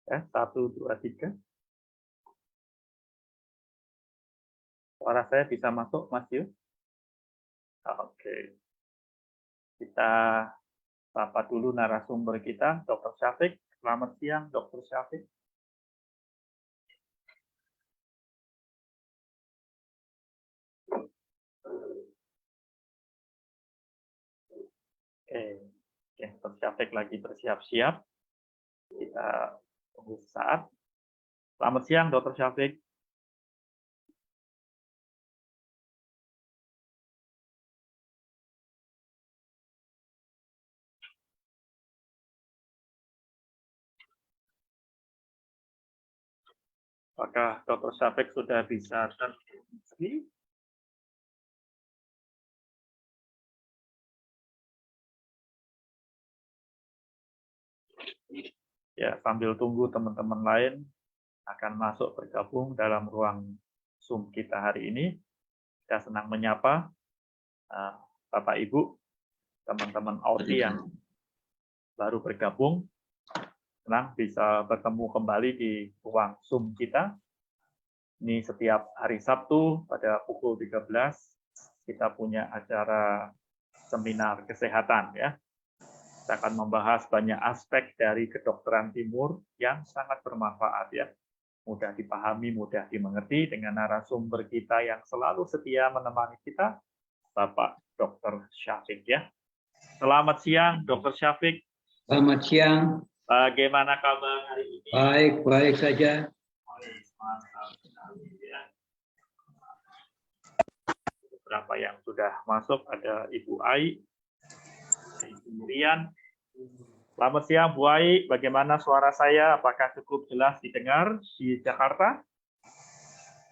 Ya, 1, 2, 3. Suara saya bisa masuk, Mas Yu? Oke. Kita sapa dulu narasumber kita, Dr. Syafiq. Selamat siang, Dr. Syafiq. Oke, Dr. Syafiq lagi bersiap-siap. Kita tunggu sesaat. Selamat siang, Dr. Syafiq. Apakah Dr. Syafiq sudah bisa terhubung? Ya, sambil tunggu teman-teman lain akan masuk bergabung dalam ruang Zoom kita hari ini. Kita senang menyapa Bapak Ibu, teman-teman Audi yang baru bergabung. Senang bisa bertemu kembali di ruang Zoom kita. Ini setiap hari Sabtu pada pukul 13 kita punya acara seminar kesehatan ya. Kita akan membahas banyak aspek dari kedokteran timur yang sangat bermanfaat ya. Mudah dipahami, mudah dimengerti dengan narasumber kita yang selalu setia menemani kita, Bapak Dr. Syafiq ya. Selamat siang, Dr. Syafiq. Selamat siang. Bagaimana kabar hari ini? Baik, baik saja. Mantap sekali ya. Beberapa yang sudah masuk ada Ibu Ai, Ibu Rian. Selamat siang Bu Ai, bagaimana suara saya? Apakah cukup jelas didengar di Jakarta?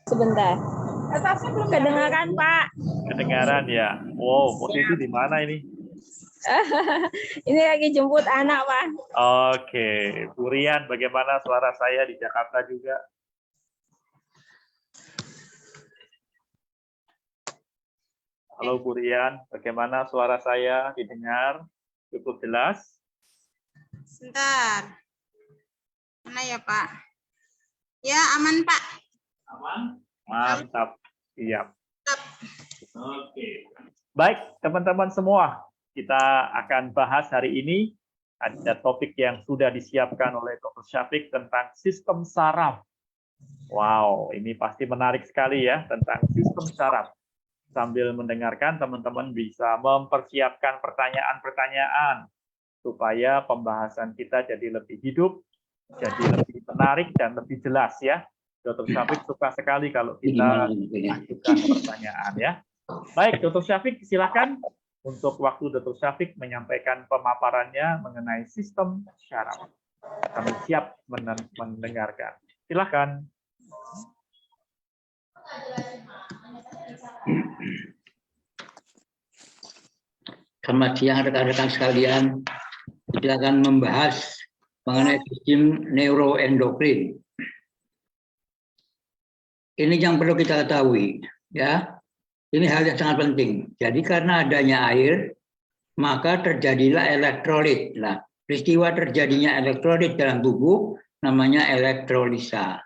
Sebentar. Kedengaran Pak. Kedengaran ya. Wow, posisi di mana ini? Ini lagi jemput anak Pak. Oke, Bu Rian, bagaimana suara saya di Jakarta juga? Halo Bu Rian, bagaimana suara saya didengar? Cukup jelas? Sebentar. Mana ya Pak? Ya aman Pak. Aman? Mantap. Siap. Oke. Baik, teman-teman semua. Kita akan bahas hari ini. Ada topik yang sudah disiapkan oleh Dr. Syafiq tentang sistem saraf. Wow, ini pasti menarik sekali ya tentang sistem saraf. Sambil mendengarkan, teman-teman bisa mempersiapkan pertanyaan-pertanyaan supaya pembahasan kita jadi lebih hidup, jadi lebih menarik dan lebih jelas ya. Dr. Syafiq suka sekali kalau kita ajukan pertanyaan ya. Baik, Dr. Syafiq silakan untuk waktu Dr. Syafiq menyampaikan pemaparannya mengenai sistem syaraf. Kami siap mendengarkan. Silakan. Selamat siang rekan-rekan sekalian. Kita akan membahas mengenai sistem neuroendokrin. Ini yang perlu kita ketahui, ya. Ini hal yang sangat penting. Jadi karena adanya air, maka terjadilah elektrolit. Nah, peristiwa terjadinya elektrolit dalam tubuh namanya elektrolisa.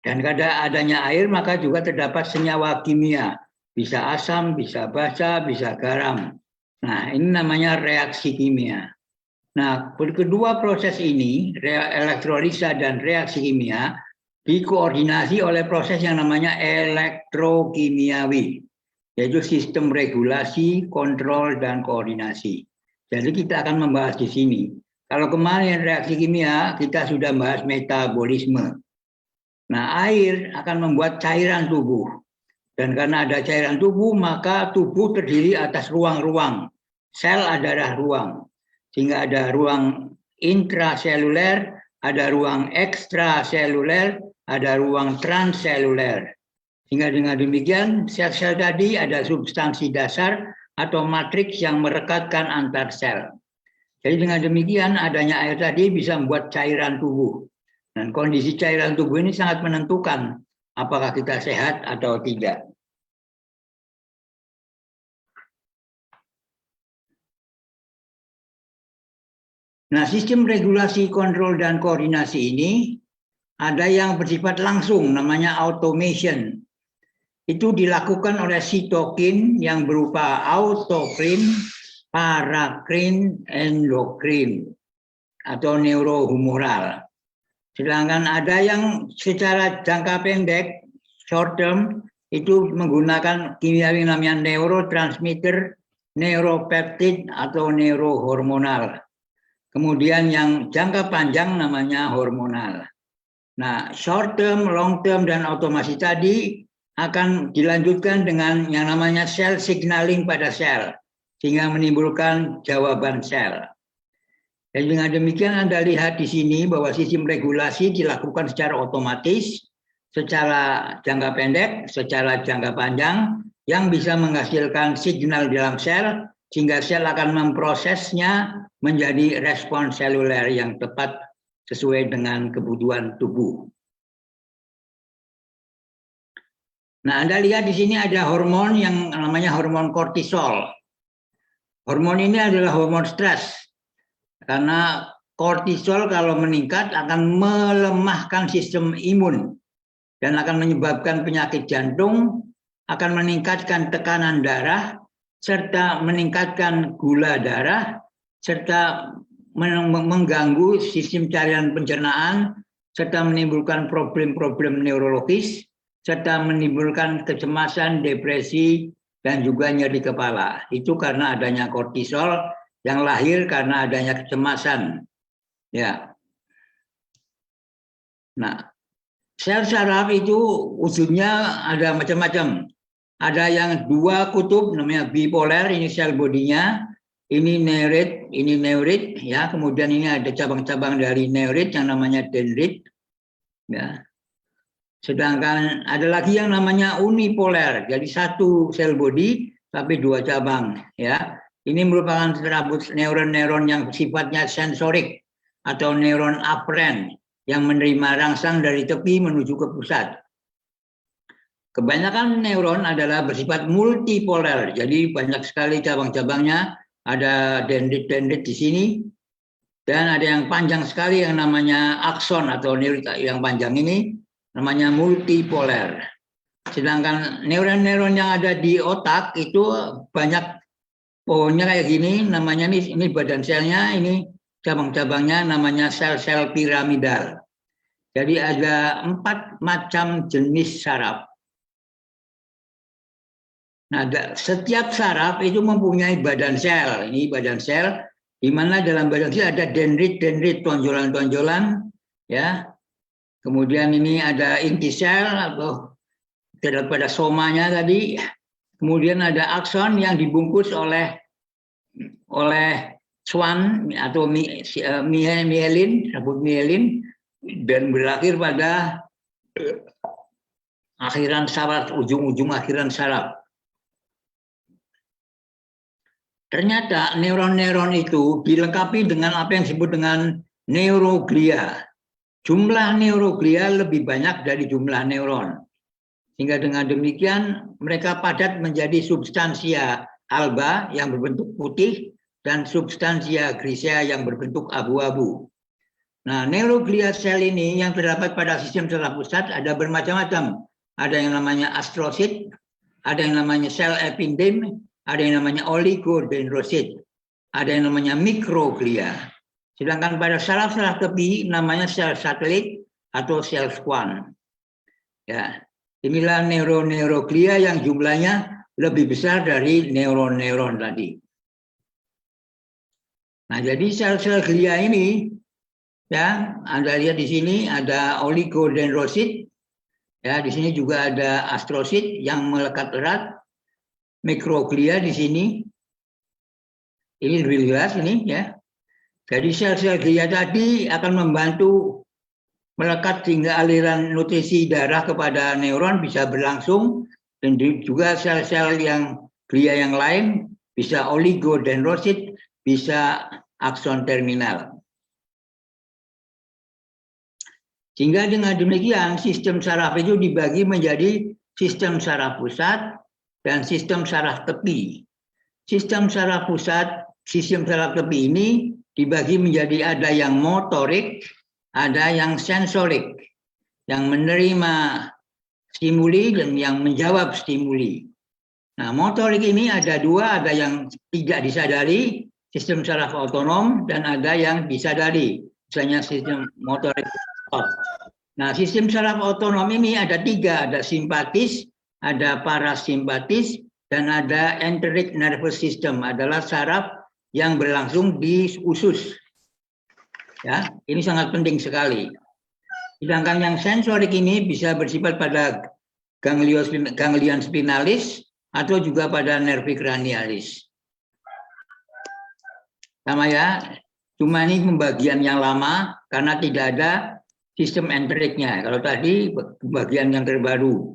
Dan karena adanya air, maka juga terdapat senyawa kimia. Bisa asam, bisa basa, bisa garam. Nah, ini namanya reaksi kimia. Nah, kedua proses ini, elektrolisa dan reaksi kimia, dikoordinasi oleh proses yang namanya elektrokimiawi, yaitu sistem regulasi, kontrol, dan koordinasi. Jadi kita akan membahas di sini. Kalau kemarin reaksi kimia, kita sudah membahas metabolisme. Nah, air akan membuat cairan tubuh. Dan karena ada cairan tubuh, maka tubuh terdiri atas ruang-ruang. Sel adalah ruang. Sehingga ada ruang intraseluler, ada ruang ekstraseluler, ada ruang transseluler. Sehingga dengan demikian sel-sel tadi ada substansi dasar atau matriks yang merekatkan antar sel. Jadi dengan demikian adanya air tadi bisa membuat cairan tubuh. Dan kondisi cairan tubuh ini sangat menentukan apakah kita sehat atau tidak. Nah, sistem regulasi, kontrol, dan koordinasi ini ada yang bersifat langsung, namanya automation. Itu dilakukan oleh sitokin yang berupa autokrin, parakrin, endokrin, atau neurohumoral. Sedangkan ada yang secara jangka pendek, short term, itu menggunakan kimia yang namanya neurotransmitter, neuropeptid, atau neurohormonal. Kemudian yang jangka panjang namanya hormonal. Nah, short term, long term, dan otomasi tadi akan dilanjutkan dengan yang namanya cell signaling pada sel, sehingga menimbulkan jawaban sel. Dan dengan demikian Anda lihat di sini bahwa sistem regulasi dilakukan secara otomatis, secara jangka pendek, secara jangka panjang, yang bisa menghasilkan signal dalam sel, sehingga sel akan memprosesnya menjadi respons seluler yang tepat sesuai dengan kebutuhan tubuh. Nah, Anda lihat di sini ada hormon yang namanya hormon kortisol. Hormon ini adalah hormon stres. Karena kortisol kalau meningkat akan melemahkan sistem imun dan akan menyebabkan penyakit jantung, akan meningkatkan tekanan darah, serta meningkatkan gula darah, serta mengganggu sistem cairan pencernaan, serta menimbulkan problem-problem neurologis, serta menimbulkan kecemasan, depresi, dan juga nyeri kepala. Itu karena adanya kortisol yang lahir karena adanya kecemasan. Ya. Nah, sel saraf itu wujudnya ada macam-macam. Ada yang dua kutub namanya bipolar, ini sel bodinya. Ini neurit, ya. Kemudian ini ada cabang-cabang dari neurit yang namanya dendrit, ya. Sedangkan ada lagi yang namanya unipolar, jadi satu sel body tapi dua cabang, ya. Ini merupakan serabut neuron-neuron yang sifatnya sensorik atau neuron afferent yang menerima rangsang dari tepi menuju ke pusat. Kebanyakan neuron adalah bersifat multipolar, jadi banyak sekali cabang-cabangnya. Ada dendrit-dendrit di sini, dan ada yang panjang sekali yang namanya akson atau neurit yang panjang ini namanya multipolar. Sedangkan neuron-neuron yang ada di otak itu banyak pohonnya kayak gini, namanya ini badan selnya, ini cabang-cabangnya namanya sel-sel piramidal. Jadi ada 4 macam jenis saraf. Nah, setiap saraf itu mempunyai badan sel. Ini badan sel, di mana dalam badan sel ada dendrit-dendrit, tonjolan-tonjolan, ya. Kemudian ini ada inti sel atau pada somanya tadi. Kemudian ada akson yang dibungkus oleh swan atau mielin, rambut mielin, dan berakhir pada akhiran saraf, ujung-ujung akhiran saraf. Ternyata neuron-neuron itu dilengkapi dengan apa yang disebut dengan neuroglia. Jumlah neuroglia lebih banyak dari jumlah neuron. Sehingga dengan demikian mereka padat menjadi substansia alba yang berbentuk putih dan substansia grisea yang berbentuk abu-abu. Nah, neuroglia sel ini yang terdapat pada sistem saraf pusat ada bermacam-macam. Ada yang namanya astrosit, ada yang namanya sel epindem, ada yang namanya oligodendrosit, ada yang namanya mikroglia. Sedangkan pada saraf-saraf tepi namanya sel satelit atau sel squam. Ya, inilah neuroglia yang jumlahnya lebih besar dari neuron-neuron tadi. Nah, jadi sel-sel glia ini, ya, Anda lihat di sini ada oligodendrosit, ya, di sini juga ada astrosit yang melekat erat. Mikroglia di sini, ini lebih jelas ini, ya. Jadi sel-sel glia tadi akan membantu melekat sehingga aliran nutrisi darah kepada neuron bisa berlangsung, dan juga sel-sel yang glia yang lain bisa oligodendrosit, bisa akson terminal. Sehingga dengan demikian sistem saraf itu dibagi menjadi sistem saraf pusat dan sistem saraf tepi. Sistem saraf pusat, sistem saraf tepi ini dibagi menjadi ada yang motorik, ada yang sensorik, yang menerima stimuli dan yang menjawab stimuli. Nah, motorik ini ada dua, ada yang tidak disadari, sistem saraf otonom, dan ada yang disadari, misalnya sistem motorik. Nah, sistem saraf otonom ini ada tiga, ada simpatis, ada parasimpatis, dan ada enteric nervous system, adalah saraf yang berlangsung di usus. Ya, ini sangat penting sekali. Sedangkan yang sensorik ini bisa bersifat pada ganglion spinalis atau juga pada nervi cranialis. Sama ya, cuma ini pembagian yang lama karena tidak ada sistem enteriknya. Kalau tadi pembagian yang terbaru.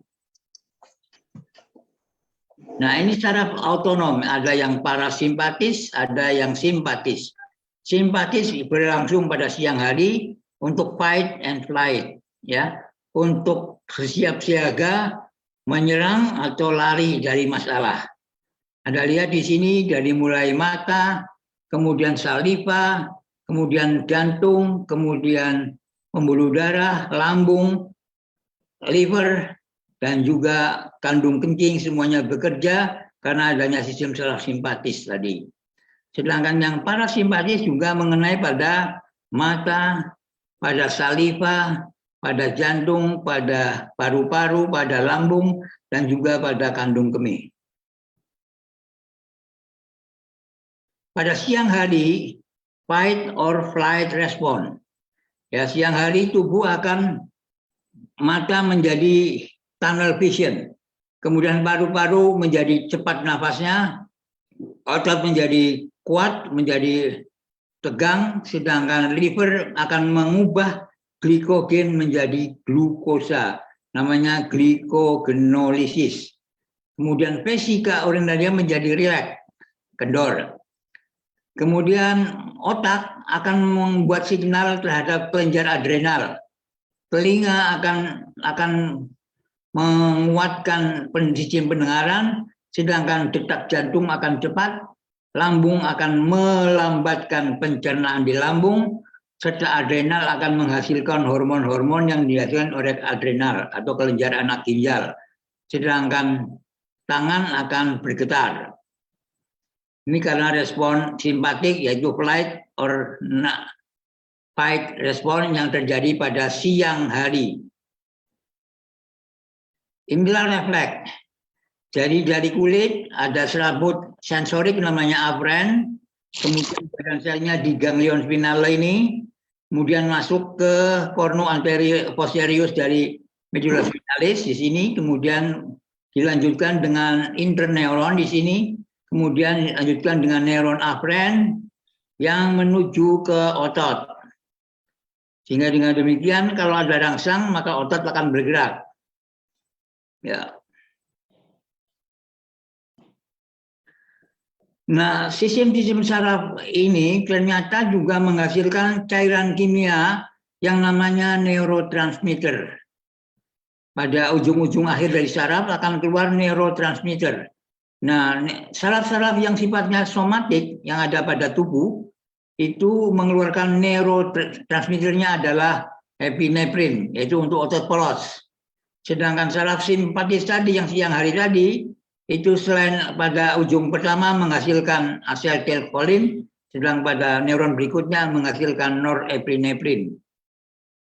Nah, ini saraf otonom, ada yang parasimpatis, ada yang simpatis. Simpatis berlangsung pada siang hari untuk fight and flight, ya, untuk bersiap siaga, menyerang atau lari dari masalah. Anda lihat di sini dari mulai mata, kemudian saliva, kemudian jantung, kemudian pembuluh darah, lambung, liver, dan juga kandung kencing semuanya bekerja karena adanya sistem saraf simpatis tadi. Sedangkan yang parasimpatis juga mengenai pada mata, pada saliva, pada jantung, pada paru-paru, pada lambung, dan juga pada kandung kemih. Pada siang hari, fight or flight response. Ya, siang hari tubuh akan mata menjadi tunnel vision, kemudian paru-paru menjadi cepat nafasnya, otot menjadi kuat, menjadi tegang, sedangkan liver akan mengubah glikogen menjadi glukosa, namanya glikogenolysis. Kemudian vesika urinaria menjadi rileks, kendor. Kemudian otak akan membuat signal terhadap kelenjar adrenal. Telinga akan menguatkan sistem pendengaran, sedangkan detak jantung akan cepat, lambung akan melambatkan pencernaan di lambung, serta adrenal akan menghasilkan hormon-hormon yang dihasilkan oleh adrenal atau kelenjar anak ginjal, sedangkan tangan akan bergetar. Ini karena respon simpatik, yaitu flight or fight respon yang terjadi pada siang hari. Inilah refleks. Jadi dari kulit ada serabut sensorik namanya afren, kemudian badan selnya di ganglion spinale ini, kemudian masuk ke cornu anterior posterior dari medulla spinalis di sini, kemudian dilanjutkan dengan interneuron di sini, kemudian dilanjutkan dengan neuron afren yang menuju ke otot. Sehingga dengan demikian kalau ada rangsang maka otot akan bergerak. Ya. Nah, sistem-sistem saraf ini ternyata juga menghasilkan cairan kimia yang namanya neurotransmitter. Pada ujung-ujung akhir dari saraf akan keluar neurotransmitter. Nah, saraf-saraf yang sifatnya somatik yang ada pada tubuh itu mengeluarkan neurotransmitternya adalah epinefrin, yaitu untuk otot polos. Sedangkan saraf simpatis tadi yang siang hari tadi itu selain pada ujung pertama menghasilkan asetilkolin, sedang pada neuron berikutnya menghasilkan norepinefrin.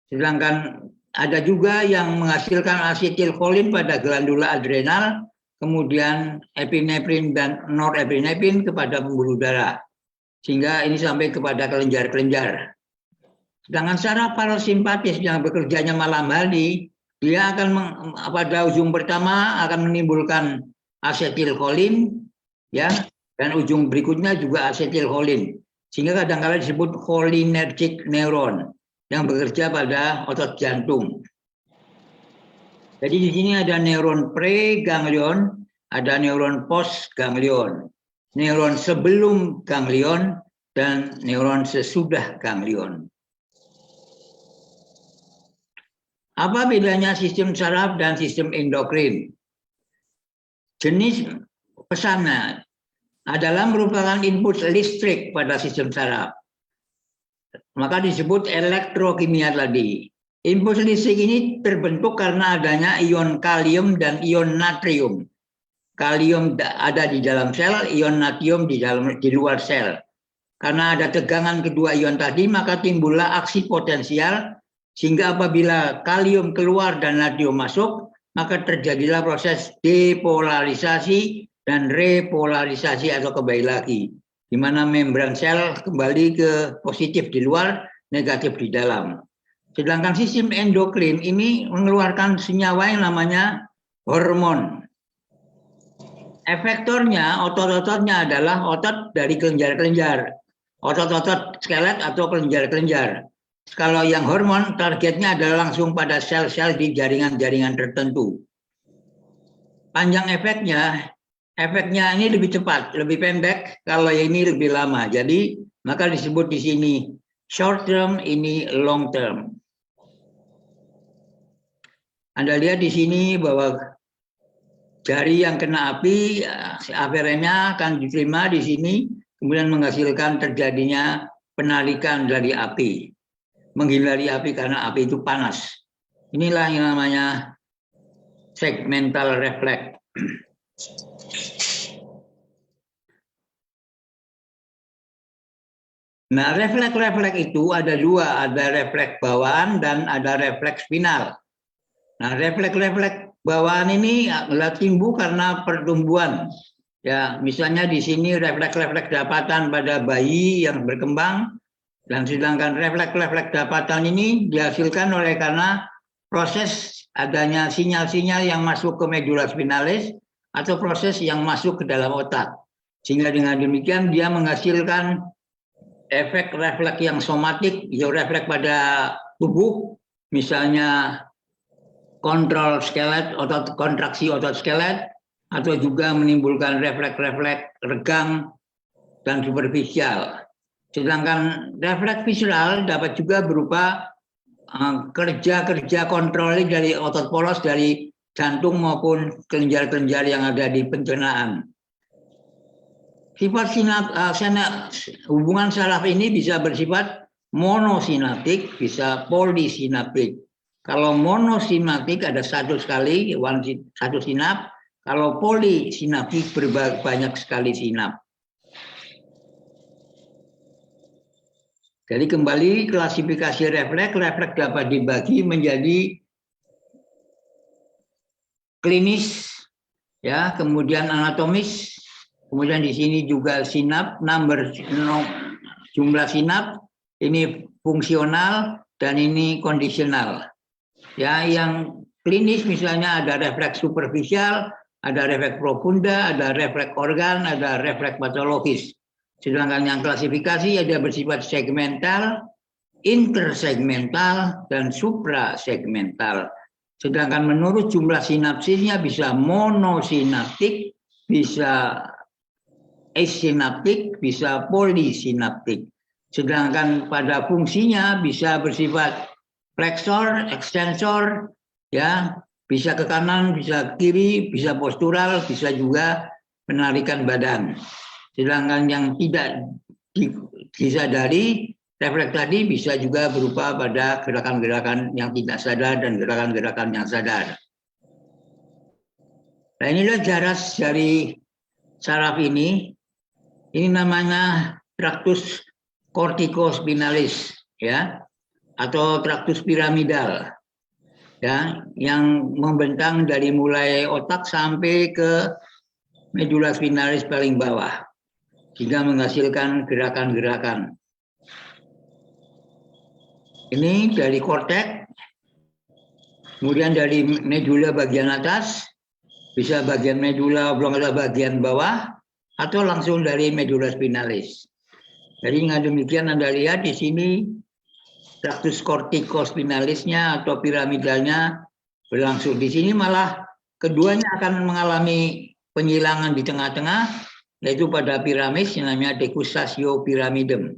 Sedangkan ada juga yang menghasilkan asetilkolin pada glandula adrenal, kemudian epinefrin dan norepinefrin kepada pembuluh darah. Sehingga ini sampai kepada kelenjar-kelenjar. Sedangkan saraf parasimpatis yang bekerjanya malam hari, dia akan pada ujung pertama akan menimbulkan asetilkolin, ya, dan ujung berikutnya juga asetilkolin, sehingga kadang-kadang disebut cholinergic neuron yang bekerja pada otot jantung. Jadi di sini ada neuron preganglion, ada neuron postganglion, neuron sebelum ganglion, dan neuron sesudah ganglion. Apa bedanya sistem saraf dan sistem endokrin? Jenis pesannya adalah merupakan input listrik pada sistem saraf. Maka disebut elektrokimia tadi. Impuls listrik ini terbentuk karena adanya ion kalium dan ion natrium. Kalium ada di dalam sel, ion natrium di luar sel. Karena ada tegangan kedua ion tadi, maka timbullah aksi potensial, sehingga apabila kalium keluar dan natrium masuk, maka terjadilah proses depolarisasi dan repolarisasi atau kembali lagi, di mana membran sel kembali ke positif di luar, negatif di dalam. Sedangkan sistem endokrin ini mengeluarkan senyawa yang namanya hormon. Efektornya, otot-ototnya adalah otot dari kelenjar-kelenjar, otot-otot skelet atau kelenjar-kelenjar. Kalau yang hormon, targetnya adalah langsung pada sel-sel di jaringan-jaringan tertentu. Panjang efeknya ini lebih cepat, lebih pendek, kalau ini lebih lama. Jadi, maka disebut di sini short term, ini long term. Anda lihat di sini bahwa jari yang kena api, aferennya akan diterima di sini, kemudian menghasilkan terjadinya penarikan dari api, menghindari api karena api itu panas. Inilah yang namanya segmental refleks. Nah, refleks-refleks itu ada dua, ada refleks bawaan dan ada refleks spinal. Nah, refleks-refleks bawaan ini timbul karena pertumbuhan. Ya, misalnya di sini refleks-refleks dapatan pada bayi yang berkembang, dan sedangkan refleks-refleks dapatan ini dihasilkan oleh karena proses adanya sinyal-sinyal yang masuk ke medula spinalis atau proses yang masuk ke dalam otak. Sehingga dengan demikian dia menghasilkan efek refleks yang somatik, yaitu refleks pada tubuh, misalnya kontrol skelet, kontraksi otot skelet, atau juga menimbulkan refleks-refleks regang dan superficial. Sedangkan refleks visceral dapat juga berupa kerja-kerja kontrol dari otot polos dari jantung maupun kelenjar-kelenjar yang ada di pencernaan. Sifat hubungan saraf ini bisa bersifat monosinaptik, bisa polisinaptik. Kalau monosinaptik ada satu sinap, kalau polisinaptik banyak sekali sinap. Jadi kembali klasifikasi refleks dapat dibagi menjadi klinis, ya, kemudian anatomis, kemudian di sini juga sinap, jumlah sinap, ini fungsional dan ini kondisional. Ya, yang klinis misalnya ada refleks superficial, ada refleks profunda, ada refleks organ, ada refleks patologis. Sedangkan yang klasifikasi ada bersifat segmental, intersegmental, dan suprasegmental. Sedangkan menurut jumlah sinapsisnya bisa monosinaptik, bisa asinaptik, bisa polisinaptik. Sedangkan pada fungsinya bisa bersifat flexor, extensor, ya, bisa ke kanan, bisa ke kiri, bisa postural, bisa juga penarikan badan. Sedangkan yang tidak disadari, refleks tadi bisa juga berupa pada gerakan-gerakan yang tidak sadar dan gerakan-gerakan yang sadar. Nah, inilah jaras dari saraf ini. Ini namanya traktus corticospinalis, ya, atau traktus piramidal, ya, yang membentang dari mulai otak sampai ke medula spinalis paling bawah, sehingga menghasilkan gerakan-gerakan. Ini dari korteks, kemudian dari medula bagian atas, bisa bagian medula oblongata bagian bawah, atau langsung dari medula spinalis. Jadi dengan demikian Anda lihat di sini traktus corticospinalisnya atau piramidalnya berlangsung. Di sini malah keduanya akan mengalami penghilangan di tengah-tengah, yaitu pada piramis yang namanya decussatio pyramidum.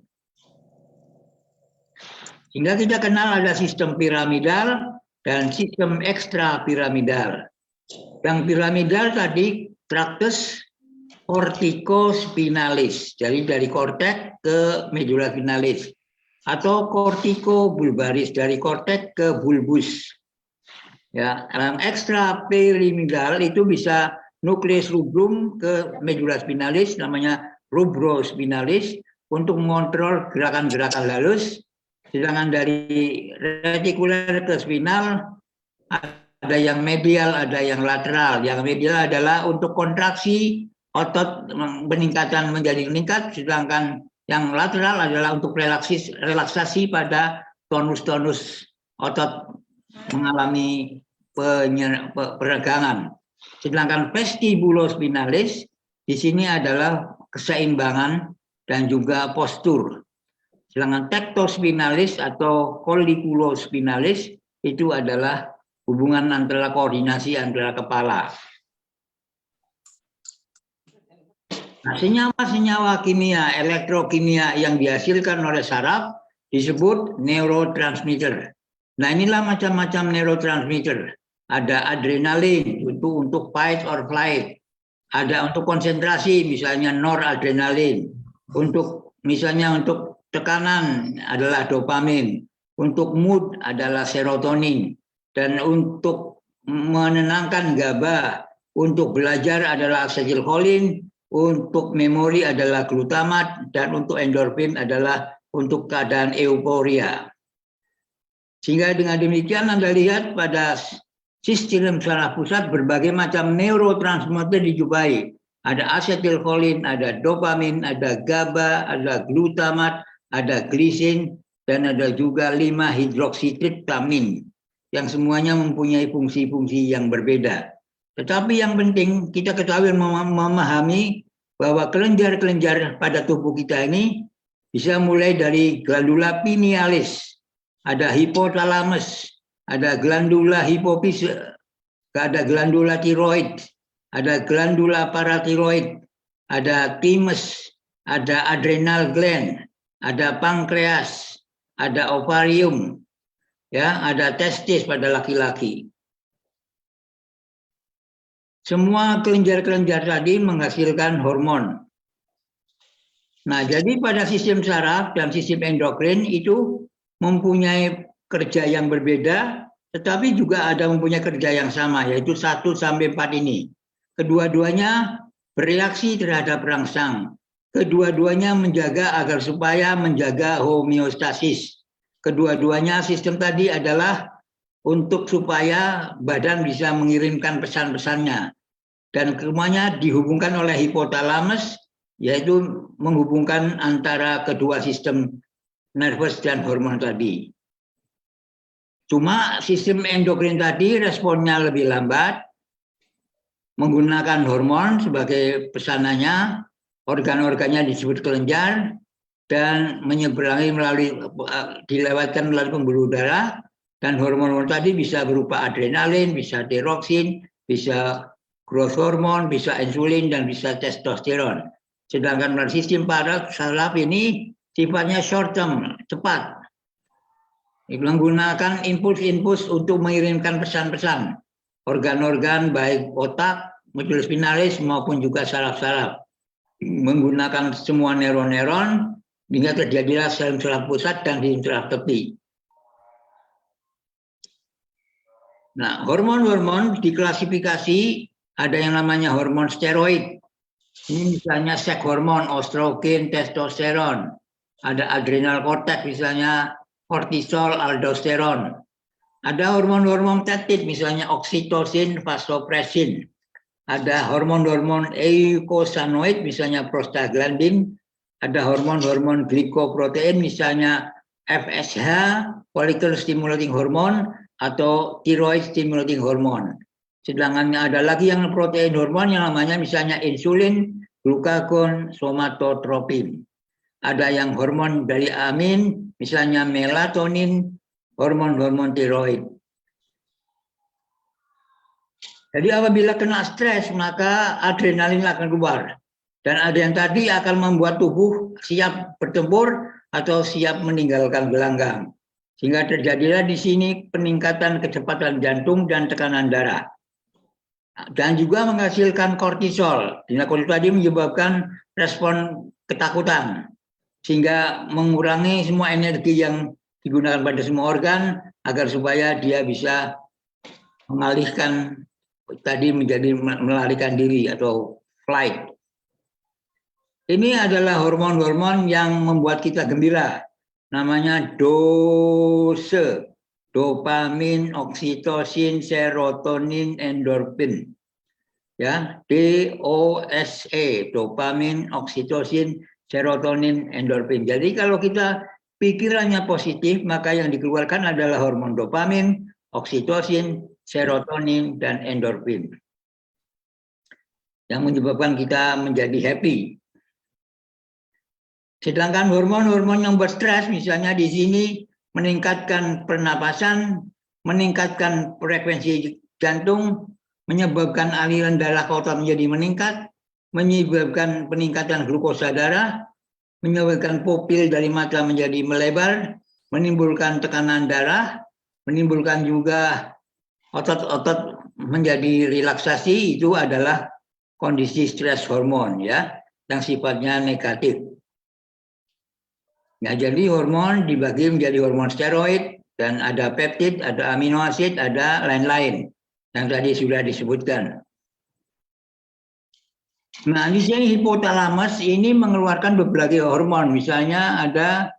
Sehingga kita kenal ada sistem piramidal dan sistem ekstra piramidal. Yang piramidal tadi traktus corticospinalis, jadi dari korteks ke medula spinalis. atau kortikobulbaris, dari korteks ke bulbus. Ya, dalam ekstra piramidal itu bisa nukleus rubrum ke medula spinalis, namanya rubrospinalis, untuk mengontrol gerakan-gerakan halus. Sedangkan dari retikuler ke spinal ada yang medial, ada yang lateral. Yang medial adalah untuk kontraksi otot peningkatan menjadi meningkat, sedangkan yang lateral adalah untuk relaksasi pada tonus-tonus otot mengalami peregangan. Sedangkan vestibulospinalis di sini adalah keseimbangan dan juga postur. Sedangkan tectospinalis atau colliculospinalis itu adalah hubungan antara koordinasi antara kepala. Nah, senyawa-senyawa kimia, elektrokimia yang dihasilkan oleh saraf disebut neurotransmitter. Nah, inilah macam-macam neurotransmitter. Ada adrenalin itu untuk fight or flight. Ada untuk konsentrasi misalnya noradrenalin. Untuk misalnya untuk tekanan adalah dopamin. Untuk mood adalah serotonin. Dan untuk menenangkan GABA, untuk belajar adalah asetilkolin, untuk memori adalah glutamat, dan untuk endorfin adalah untuk keadaan euforia. Sehingga dengan demikian Anda lihat pada sistem saraf pusat berbagai macam neurotransmitter dijumpai. Ada asetilkolin, ada dopamin, ada GABA, ada glutamat, ada glisin, dan ada juga 5-hidroksitriptamin yang semuanya mempunyai fungsi-fungsi yang berbeda. Tetapi yang penting kita ketahui memahami bahwa kelenjar-kelenjar pada tubuh kita ini bisa mulai dari glandula pinealis, ada hipotalamus, ada glandula hipofise, ada glandula tiroid, ada glandula paratiroid, ada thymus, ada adrenal gland, ada pankreas, ada ovarium, ya, ada testis pada laki-laki. Semua kelenjar-kelenjar tadi menghasilkan hormon. Nah, jadi pada sistem saraf dan sistem endokrin itu mempunyai kerja yang berbeda, tetapi juga ada mempunyai kerja yang sama, yaitu 1-4 ini. Kedua-duanya bereaksi terhadap rangsang. Kedua-duanya menjaga agar supaya menjaga homeostasis. Kedua-duanya sistem tadi adalah untuk supaya badan bisa mengirimkan pesan-pesannya. Dan semuanya dihubungkan oleh hipotalamus, yaitu menghubungkan antara kedua sistem nervous dan hormon tadi. Cuma sistem endokrin tadi responnya lebih lambat, menggunakan hormon sebagai pesanannya, organ-organnya disebut kelenjar, dan menyeberangi dilewatkan melalui pembuluh darah. Dan hormon tadi bisa berupa adrenalin, bisa tiroksin, bisa growth hormone, bisa insulin, dan bisa testosteron. Sedangkan pada sistem saraf ini sifatnya short term, cepat. Menggunakan impuls-impuls untuk mengirimkan pesan-pesan. Organ-organ baik otak, medula spinalis maupun juga saraf-saraf. Menggunakan semua neuron-neuron, hingga terjadilah sistem saraf pusat dan sistem saraf tepi. Nah, hormon-hormon diklasifikasi, ada yang namanya hormon steroid. Ini misalnya seks hormon, estrogen, testosteron. Ada adrenal cortex, misalnya kortisol, aldosteron. Ada hormon-hormon peptid, misalnya oksitosin, vasopressin. Ada hormon-hormon eukosanoid, misalnya prostaglandin. Ada hormon-hormon glikoprotein, misalnya FSH, follicle stimulating hormone, atau thyroid stimulating hormone. Sedangkan ada lagi yang protein hormon yang namanya misalnya insulin, glukagon, somatotropin. Ada yang hormon dari amin, misalnya melatonin, hormon-hormon tiroid. Jadi apabila kena stres, maka adrenalin akan keluar. Dan ada yang tadi akan membuat tubuh siap bertempur atau siap meninggalkan gelanggang. Sehingga terjadilah di sini peningkatan kecepatan jantung dan tekanan darah. Dan juga menghasilkan kortisol. Kortisol tadi menyebabkan respon ketakutan. sehingga mengurangi semua energi yang digunakan pada semua organ agar supaya dia bisa mengalihkan tadi menjadi melarikan diri atau flight. Ini adalah hormon-hormon yang membuat kita gembira. Namanya DOSE. Dopamin, oksitosin, serotonin, endorfin. Ya, DOSE, dopamin, oksitosin, serotonin, endorfin. Jadi kalau kita pikirannya positif, maka yang dikeluarkan adalah hormon dopamin, oksitosin, serotonin, dan endorfin. Yang menyebabkan kita menjadi happy. Sedangkan hormon-hormon yang berstres, misalnya di sini meningkatkan pernapasan, meningkatkan frekuensi jantung, menyebabkan aliran darah ke otak menjadi meningkat, menyebabkan peningkatan glukosa darah, menyebabkan pupil dari mata menjadi melebar, menimbulkan tekanan darah, menimbulkan juga otot-otot menjadi relaksasi. Itu adalah kondisi stres hormon ya, yang sifatnya negatif. Ya, jadi hormon dibagi menjadi hormon steroid dan ada peptid, ada amino asid, ada lain-lain yang tadi sudah disebutkan. Nah, di sini hipotalamus ini mengeluarkan berbagai hormon, misalnya ada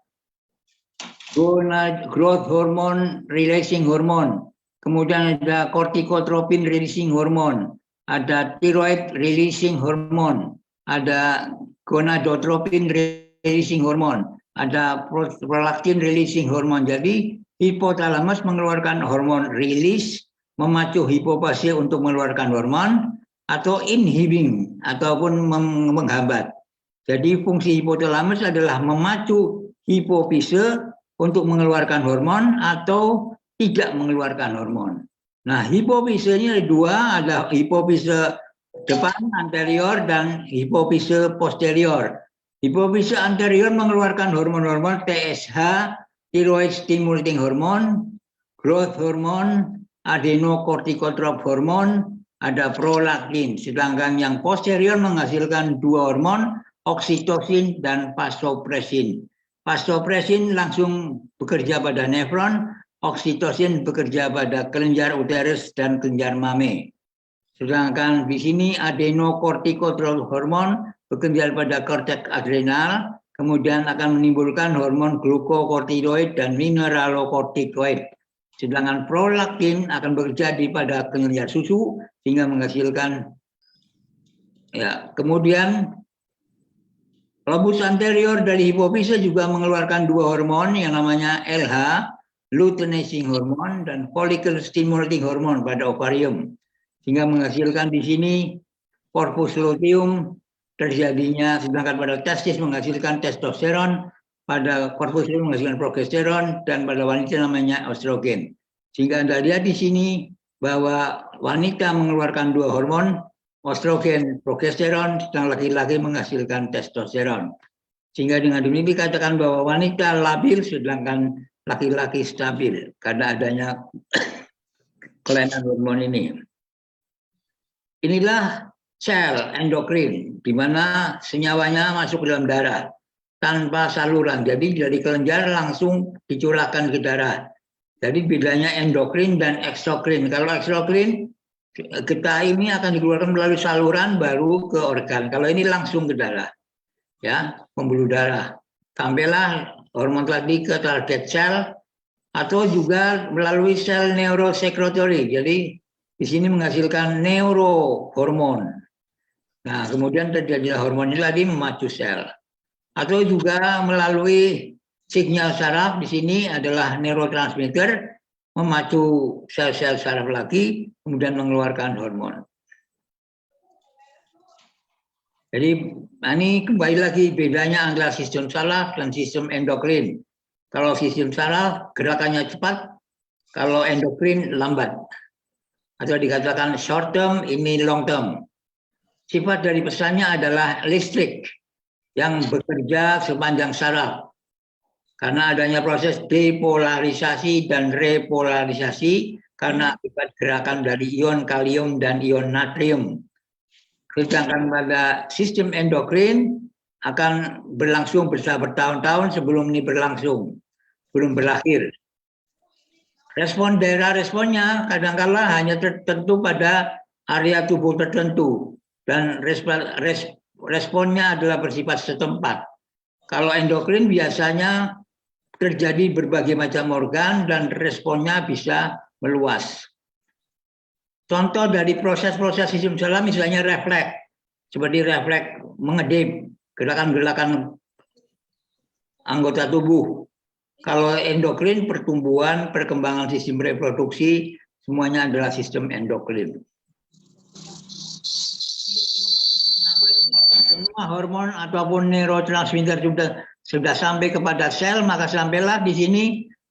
growth hormone releasing hormone, kemudian ada corticotropin releasing hormone, ada thyroid releasing hormone, ada gonadotropin releasing hormone, ada prolaktin releasing hormone. Jadi hipotalamus mengeluarkan hormon rilis, memacu hipofise untuk mengeluarkan hormon, atau inhibing ataupun menghambat. Jadi fungsi hipotalamus adalah memacu hipofise untuk mengeluarkan hormon atau tidak mengeluarkan hormon. Nah, hipofise ini ada dua, ada hipofise depan anterior dan hipofise posterior. Hipofise anterior mengeluarkan hormon-hormon TSH, thyroid stimulating hormone, growth hormone, adenocorticotropic hormone, ada prolaktin. Sedangkan yang posterior menghasilkan dua hormon, oksitosin dan vasopresin. Vasopresin langsung bekerja pada nefron, oksitosin bekerja pada kelenjar uterus dan kelenjar mame. Sedangkan di sini adenocorticotropic hormone bekerja pada korteks adrenal, kemudian akan menimbulkan hormon glukokortikoid dan mineralokortikoid. Sedangkan prolaktin akan bekerja pada kelenjar susu sehingga menghasilkan ya. Kemudian lobus anterior dari hipofise juga mengeluarkan dua hormon yang namanya LH, luteinizing hormone, dan follicle stimulating hormone pada ovarium, sehingga menghasilkan di sini corpus luteum terjadinya, sedangkan pada testis menghasilkan testosteron, pada corpus luteum menghasilkan progesteron, dan pada wanita namanya estrogen. Sehingga Anda lihat di sini bahwa wanita mengeluarkan dua hormon, estrogen, progesteron, sedang laki-laki menghasilkan testosteron. Sehingga dengan demikian dikatakan bahwa wanita labil sedangkan laki-laki stabil karena adanya kelainan hormon ini. Inilah sel endokrin, di mana senyawanya masuk ke dalam darah tanpa saluran. Jadi dari kelenjar langsung dicurahkan ke darah. Jadi bedanya endokrin dan eksokrin. Kalau eksokrin, getah ini akan dikeluarkan melalui saluran baru ke organ. Kalau ini langsung ke darah, ya, pembuluh darah. Sampailah hormon tadi ke target sel atau juga melalui sel neurosekretory. Jadi di sini menghasilkan neurohormon. Nah, kemudian terjadilah hormon ini tadi memacu sel. Atau juga melalui sinyal saraf, di sini adalah neurotransmitter, memacu sel-sel saraf lagi, kemudian mengeluarkan hormon. Jadi ini kembali lagi bedanya antara sistem saraf dan sistem endokrin. Kalau sistem saraf gerakannya cepat, kalau endokrin lambat. Atau dikatakan short term, ini long term. Sifat dari pesannya adalah listrik yang bekerja sepanjang saraf. Karena adanya proses depolarisasi dan repolarisasi karena akibat gerakan dari ion kalium dan ion natrium. Sedangkan pada sistem endokrin akan berlangsung bertahun-tahun sebelum ini berlangsung, belum berakhir. Respon daerah responnya kadang-kala hanya tertentu pada area tubuh tertentu dan responnya adalah bersifat setempat. Kalau endokrin biasanya terjadi berbagai macam organ dan responnya bisa meluas. Contoh dari proses-proses sistem saraf misalnya refleks, seperti refleks mengedip, gerakan-gerakan anggota tubuh. Kalau endokrin, pertumbuhan, perkembangan sistem reproduksi, semuanya adalah sistem endokrin. Semua hormon ataupun neurotransmitter sudah sampai kepada sel, maka sampailah di sini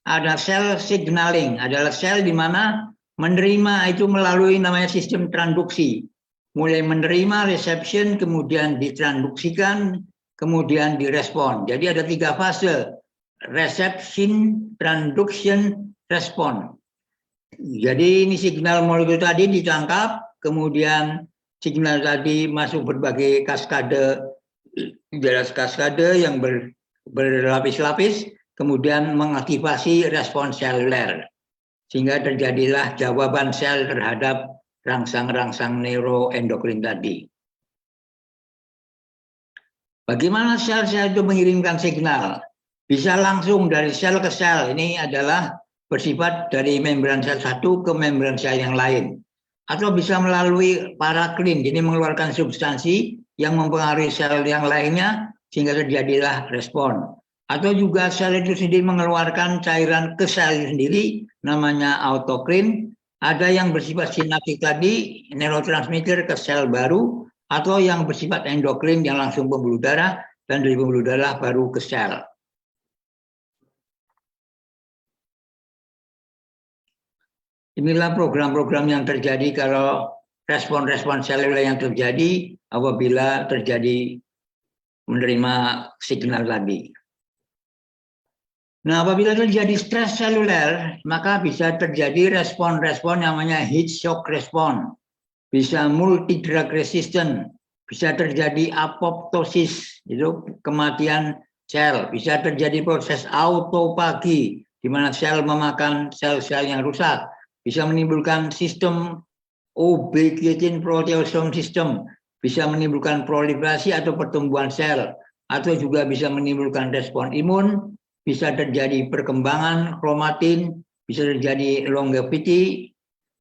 ada sel signaling, adalah sel di mana menerima itu melalui namanya sistem transduksi. Mulai menerima, reception, kemudian ditransduksikan, kemudian direspon. Jadi ada 3 fase. Reception, transduction, respon. Jadi ini signal molekul tadi ditangkap, kemudian signal tadi masuk berbagai kaskade, jelas kaskade yang berlapis-lapis, kemudian mengaktifasi respon seluler. Sehingga terjadilah jawaban sel terhadap rangsang-rangsang neuroendokrin tadi. Bagaimana sel-sel itu mengirimkan signal? Bisa langsung dari sel ke sel. Ini adalah bersifat dari membran sel satu ke membran sel yang lain. Atau bisa melalui paraklin, jadi mengeluarkan substansi yang mempengaruhi sel yang lainnya sehingga terjadilah respon. Atau juga sel itu sendiri mengeluarkan cairan ke sel sendiri, namanya autokrin. Ada yang bersifat sinaptik tadi, neurotransmitter ke sel baru, atau yang bersifat endokrin yang langsung pembuluh darah, dan dari pembuluh darah baru ke sel. Inilah program-program yang terjadi kalau respon-respon seluler yang terjadi apabila terjadi menerima signal tadi. Nah, apabila terjadi stres seluler, maka bisa terjadi respon-respon namanya heat shock respon. Bisa multi drug resistant, bisa terjadi apoptosis, itu kematian sel. Bisa terjadi proses autofagi, di mana sel memakan sel-sel yang rusak. Bisa menimbulkan sistem ubiquitin proteasome system, bisa menimbulkan proliferasi atau pertumbuhan sel, atau juga bisa menimbulkan respon imun, bisa terjadi perkembangan kromatin, bisa terjadi longevity,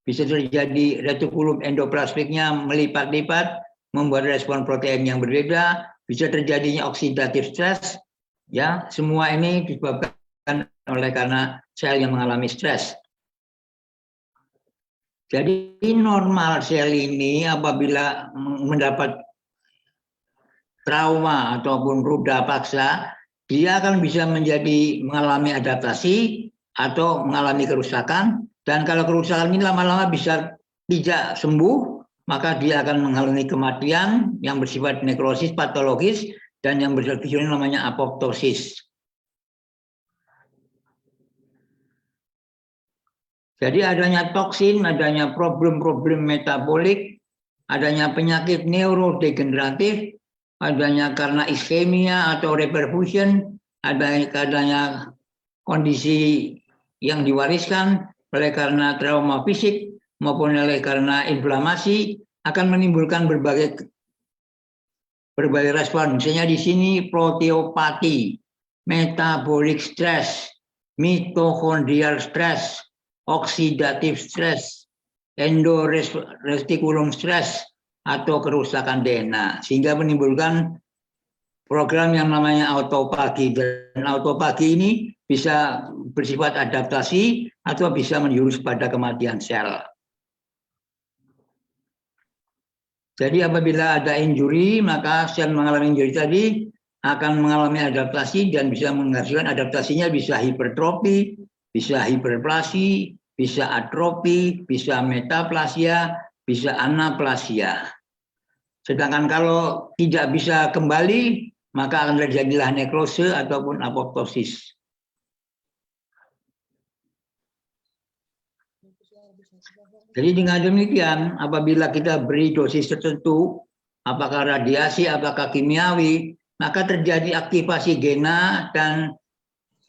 bisa terjadi retikulum endoplasmiknya melipat-lipat, membuat respon protein yang berbeda, bisa terjadinya oksidatif stres, ya semua ini disebabkan oleh karena sel yang mengalami stres. Jadi normal sel ini apabila mendapat trauma ataupun ruda paksa, dia akan bisa mengalami adaptasi atau mengalami kerusakan. Dan kalau kerusakan ini lama-lama bisa tidak sembuh, maka dia akan mengalami kematian yang bersifat nekrosis patologis dan yang bersifat namanya apoptosis. Jadi adanya toksin, adanya problem-problem metabolik, adanya penyakit neurodegeneratif, adanya karena iskemia atau reperfusion, adanya kondisi yang diwariskan oleh karena trauma fisik maupun oleh karena inflamasi akan menimbulkan berbagai respon. Misalnya di sini proteopati, metabolic stress, mitochondrial stress, oksidatif stres, endorestikulum stres, atau kerusakan DNA, sehingga menimbulkan program yang namanya autofagi. Dan autofagi ini bisa bersifat adaptasi atau bisa menjurus pada kematian sel. Jadi apabila ada injury, maka sel mengalami injury tadi akan mengalami adaptasi dan bisa menghasilkan adaptasinya bisa hipertrofi, bisa hiperplasi, bisa atrofi, bisa metaplasia, bisa anaplasia. Sedangkan kalau tidak bisa kembali, maka akan terjadilah nekrose ataupun apoptosis. Jadi dengan demikian, apabila kita beri dosis tertentu, apakah radiasi, apakah kimiawi, maka terjadi aktivasi gena dan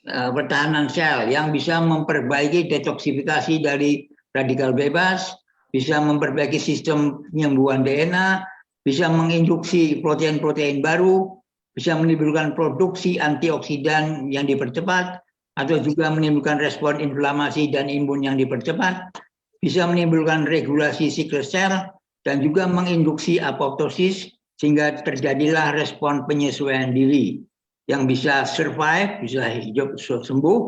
pertahanan sel yang bisa memperbaiki detoksifikasi dari radikal bebas, bisa memperbaiki sistem penyembuhan DNA, bisa menginduksi protein-protein baru, bisa menimbulkan produksi antioksidan yang dipercepat, atau juga menimbulkan respon inflamasi dan imun yang dipercepat, bisa menimbulkan regulasi siklus sel, dan juga menginduksi apoptosis sehingga terjadilah respon penyesuaian diri yang bisa survive, bisa hidup sembuh,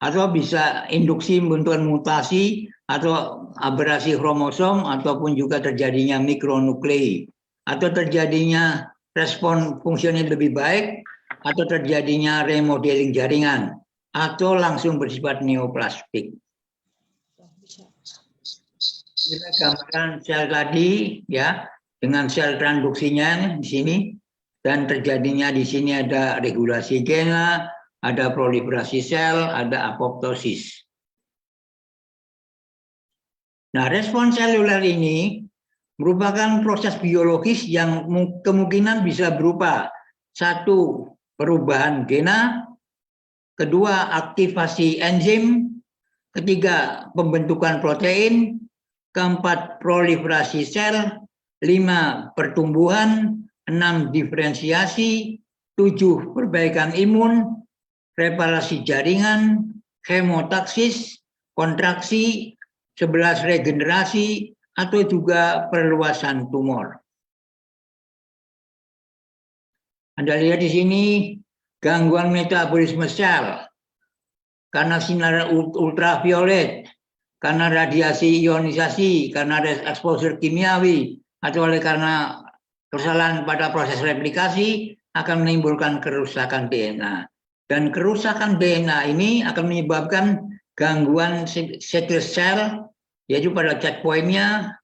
atau bisa induksi membentukan mutasi atau aberasi kromosom, ataupun juga terjadinya mikronuklei, atau terjadinya respon fungsional lebih baik, atau terjadinya remodeling jaringan, atau langsung bersifat neoplastik. Kita gambarkan sel tadi ya dengan sel transduksinya di sini, dan terjadinya di sini ada regulasi gena, ada proliferasi sel, ada apoptosis. Nah, respon seluler ini merupakan proses biologis yang kemungkinan bisa berupa satu, perubahan gena, kedua, aktivasi enzim, ketiga, pembentukan protein, keempat, proliferasi sel, 5, pertumbuhan, 6, diferensiasi, 7, perbaikan imun, reparasi jaringan, hemotaksis, kontraksi, 11, regenerasi, atau juga perluasan tumor. Anda lihat di sini gangguan metabolisme sel karena sinar ultraviolet, karena radiasi ionisasi, karena exposure kimiawi, atau oleh karena kesalahan pada proses replikasi akan menimbulkan kerusakan DNA. Dan kerusakan DNA ini akan menyebabkan gangguan siklus sel, yaitu pada checkpointnya,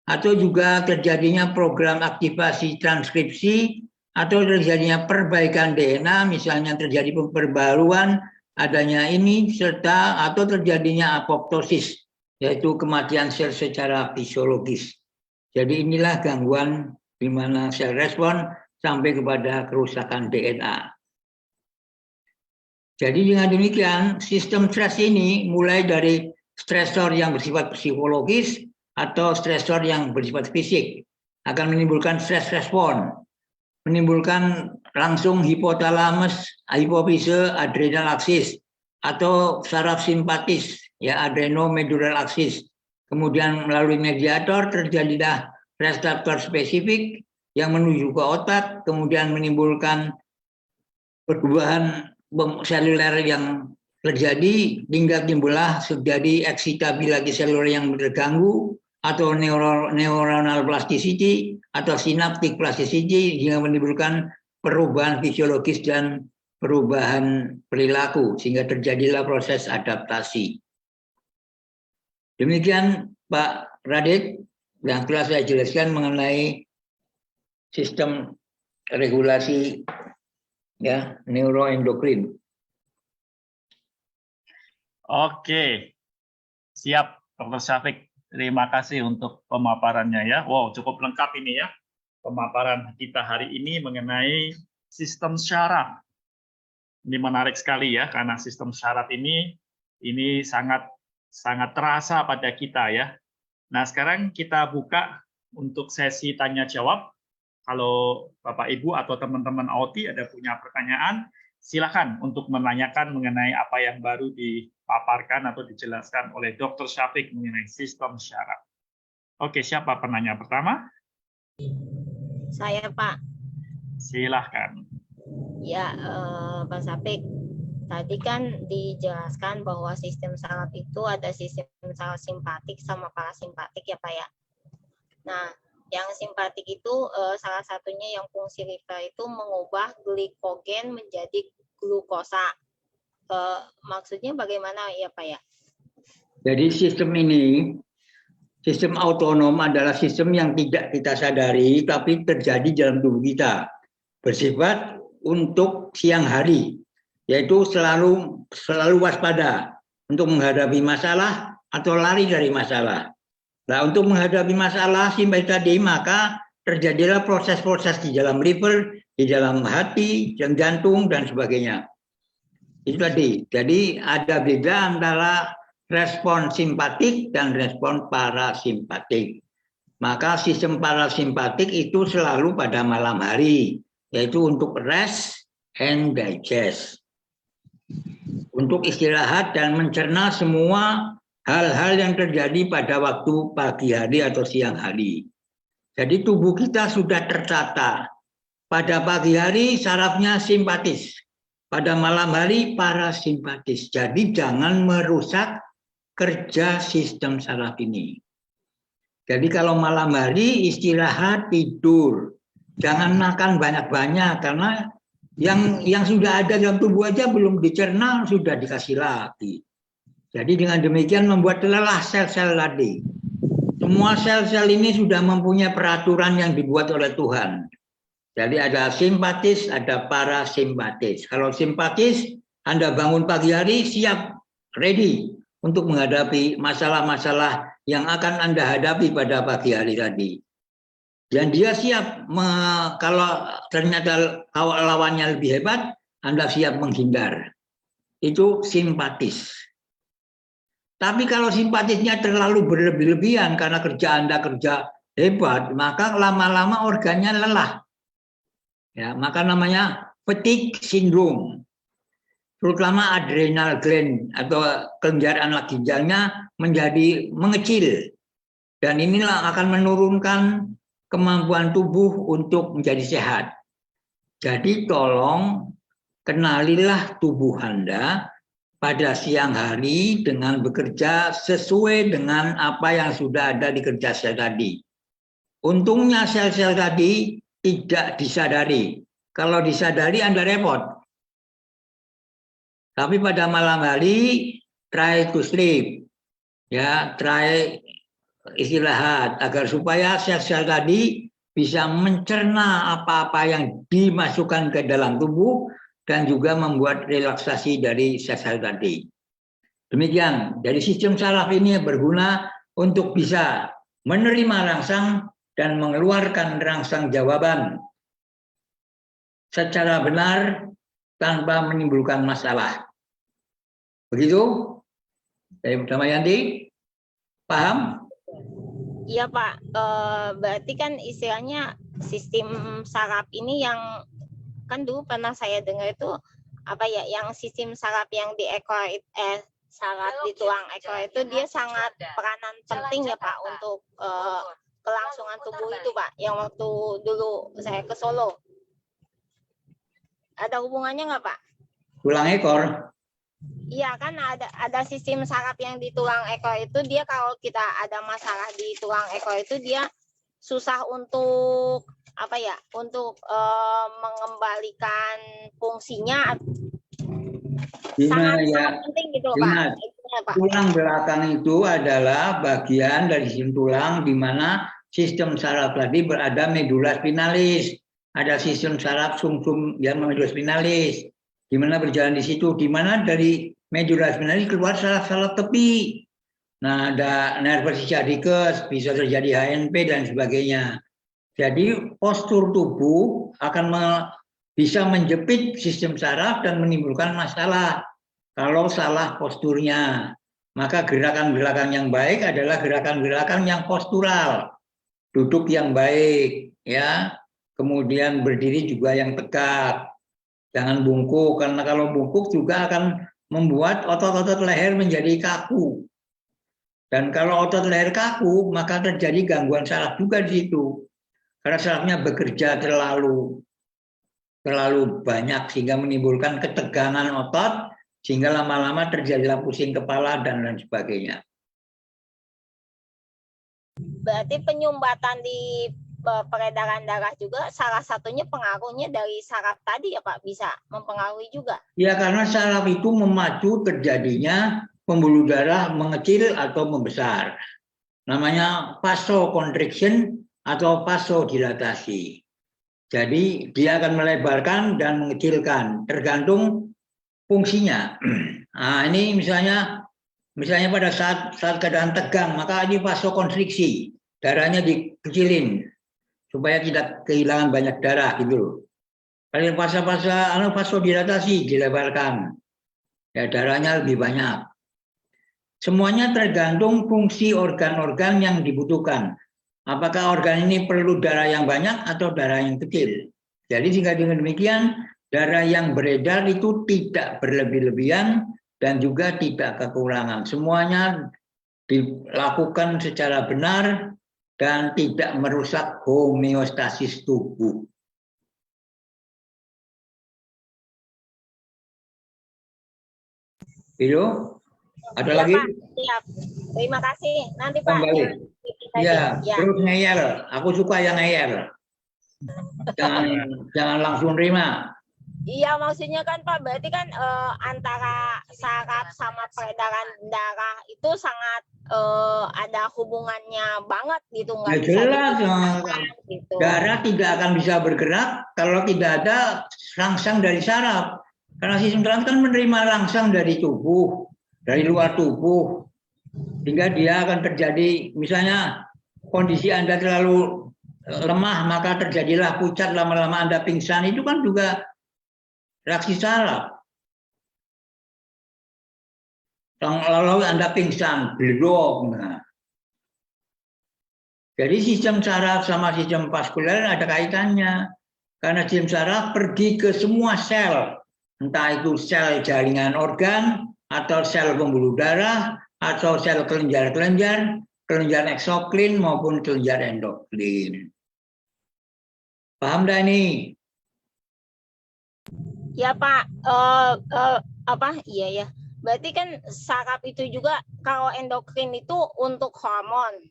atau juga terjadinya program aktivasi transkripsi, atau terjadinya perbaikan DNA, misalnya terjadi perbaruan, adanya ini, serta atau terjadinya apoptosis, yaitu kematian sel secara fisiologis. Jadi inilah gangguan di mana sel respon sampai kepada kerusakan DNA. Jadi dengan demikian, sistem stres ini mulai dari stresor yang bersifat psikologis atau stresor yang bersifat fisik akan menimbulkan stres respon, menimbulkan langsung hipotalamus, hipofise, adrenal aksis, atau saraf simpatis, ya adrenomedullary aksis. Kemudian melalui mediator terjadilah reseptor spesifik yang menuju ke otak, kemudian menimbulkan perubahan seluler yang terjadi hingga timbullah terjadi excitability seluler yang terganggu, atau neuronal plasticity, atau synaptic plasticity, hingga menimbulkan perubahan fisiologis dan perubahan perilaku sehingga terjadilah proses adaptasi. Demikian Pak Radit yang telah saya jelaskan mengenai sistem regulasi ya neuroendokrin. Oke, siap Dr. Syafiq. Terima kasih untuk pemaparannya ya. Wow, cukup lengkap ini ya pemaparan kita hari ini mengenai sistem syaraf. Ini menarik sekali ya karena sistem syaraf ini sangat terasa pada kita ya. Nah, sekarang kita buka untuk sesi tanya jawab. Kalau Bapak Ibu atau teman-teman AOTI ada punya pertanyaan, silakan untuk menanyakan mengenai apa yang baru dipaparkan atau dijelaskan oleh Dr. Syafiq mengenai sistem syaraf. Oke, siapa penanya pertama? Saya, Pak. Silahkan. Ya, Pak Syafiq. Tadi kan dijelaskan bahwa sistem saraf itu ada sistem saraf simpatik sama parasimpatik ya, Pak ya. Nah, yang simpatik itu salah satunya yang fungsi liver itu mengubah glikogen menjadi glukosa. Maksudnya bagaimana ya Pak ya? Jadi sistem ini, sistem autonom adalah sistem yang tidak kita sadari tapi terjadi dalam tubuh kita. Bersifat untuk siang hari, yaitu selalu waspada untuk menghadapi masalah atau lari dari masalah. Nah, untuk menghadapi masalah seperti tadi, maka terjadilah proses-proses di dalam liver di dalam hati, jantung, dan sebagainya. Itu tadi. Jadi ada beda antara respon simpatik dan respon parasimpatik. Maka sistem parasimpatik itu selalu pada malam hari, yaitu untuk rest and digest. Untuk istirahat dan mencerna semua hal-hal yang terjadi pada waktu pagi hari atau siang hari. Jadi tubuh kita sudah tertata. Pada pagi hari sarafnya simpatis, pada malam hari parasimpatis. Jadi jangan merusak kerja sistem saraf ini. Jadi kalau malam hari istirahat, tidur. Jangan makan banyak-banyak karena yang sudah ada dalam tubuh aja belum dicerna sudah dikasih lagi. Jadi dengan demikian membuat lelah sel-sel tadi. Semua sel-sel ini sudah mempunyai peraturan yang dibuat oleh Tuhan. Jadi ada simpatis, ada parasimpatis. Kalau simpatis, Anda bangun pagi hari siap, ready untuk menghadapi masalah-masalah yang akan Anda hadapi pada pagi hari tadi. Dan dia siap, kalau ternyata lawannya lebih hebat, Anda siap menghindar. Itu simpatis. Tapi kalau simpatisnya terlalu berlebih-lebihan karena kerja Anda kerja hebat, maka lama-lama organnya lelah. Ya, maka namanya fatigue syndrome. Terutama adrenal gland atau kelenjar anak ginjalnya menjadi mengecil. Dan inilah akan menurunkan kemampuan tubuh untuk menjadi sehat. Jadi tolong kenalilah tubuh Anda pada siang hari dengan bekerja sesuai dengan apa yang sudah ada di kerja sel tadi. Untungnya sel-sel tadi tidak disadari. Kalau disadari Anda repot. Tapi pada malam hari try to sleep. Ya, try istirahat agar supaya sel-sel tadi bisa mencerna apa-apa yang dimasukkan ke dalam tubuh dan juga membuat relaksasi dari sel-sel tadi. Demikian, dari sistem saraf ini berguna untuk bisa menerima rangsang dan mengeluarkan rangsang jawaban secara benar tanpa menimbulkan masalah. Begitu? Saya Damayanti, paham? Iya Pak, berarti kan istilahnya sistem saraf ini yang kan dulu pernah saya dengar itu apa ya, yang sistem saraf yang di ekor saraf di tulang ekor itu dia sangat peranan penting ya Pak untuk kelangsungan tubuh itu Pak, yang waktu dulu saya ke Solo. Ada hubungannya nggak Pak? Tulang ekor. Iya kan ada sistem saraf yang di tulang ekor itu, dia kalau kita ada masalah di tulang ekor itu dia susah untuk apa ya, untuk mengembalikan fungsinya. Sangat penting gitu loh Pak. Tulang belakang itu adalah bagian dari sistem tulang di mana sistem saraf tadi berada medula spinalis. Ada sistem saraf sumsum yang medula spinalis. Di mana berjalan di situ, di mana dari medula spinalis keluar saraf-saraf tepi. Nah, ada nervus sciaticus, bisa terjadi HNP dan sebagainya. Jadi postur tubuh akan bisa menjepit sistem saraf dan menimbulkan masalah kalau salah posturnya. Maka gerakan-gerakan yang baik adalah gerakan-gerakan yang postural. Duduk yang baik, ya. Kemudian berdiri juga yang tegak. Jangan bungkuk, karena kalau bungkuk juga akan membuat otot-otot leher menjadi kaku. Dan kalau otot leher kaku, maka terjadi gangguan saraf juga di situ. Karena sarafnya bekerja terlalu banyak sehingga menimbulkan ketegangan otot, sehingga lama-lama terjadilah pusing kepala dan lain sebagainya. Berarti penyumbatan di peredaran darah juga salah satunya pengaruhnya dari saraf tadi ya Pak, bisa mempengaruhi juga? Ya, karena saraf itu memacu terjadinya pembuluh darah mengecil atau membesar. Namanya vasoconstriction atau vasodilatasi. Jadi dia akan melebarkan dan mengecilkan tergantung fungsinya. Nah, ini misalnya pada saat keadaan tegang, maka ini vasokonstriksi, darahnya dikecilin supaya tidak kehilangan banyak darah gitu loh. Kalau fase-fase vasodilatasi dilebarkan, ya darahnya lebih banyak. Semuanya tergantung fungsi organ-organ yang dibutuhkan. Apakah organ ini perlu darah yang banyak atau darah yang kecil? Jadi sehingga dengan demikian darah yang beredar itu tidak berlebih-lebihan dan juga tidak kekurangan. Semuanya dilakukan secara benar dan tidak merusak homeostasis tubuh. Halo, ada Ya, lagi? Pak. Siap. Terima kasih. Nanti Pak. Kembali. Tadi. Ya, Ya. terus ngeyel. Aku suka yang ngeyel. Jangan langsung terima. Iya, maksudnya kan Pak, berarti kan antara saraf sama peredaran darah itu sangat ada hubungannya banget gitu, nggak Ya, bisa jelas. dipisahkan, gitu. Darah tidak akan bisa bergerak kalau tidak ada rangsang dari saraf. Karena sistem saraf kan menerima rangsang dari tubuh, dari luar tubuh. Sehingga dia akan terjadi, misalnya kondisi Anda terlalu lemah, maka terjadilah pucat, lama-lama Anda pingsan. Itu kan juga reaksi saraf. Lalu Anda pingsan, belum. Nah. Jadi sistem saraf sama sistem vaskuler ada kaitannya. Karena sistem saraf pergi ke semua sel. Entah itu sel jaringan organ, atau sel pembuluh darah, atau sel kelenjar-kelenjar, kelenjar eksoklin maupun kelenjar endoklin. Paham dah ini? Ya Pak, iya ya. Berarti kan saraf itu juga kalau endokrin itu untuk hormon.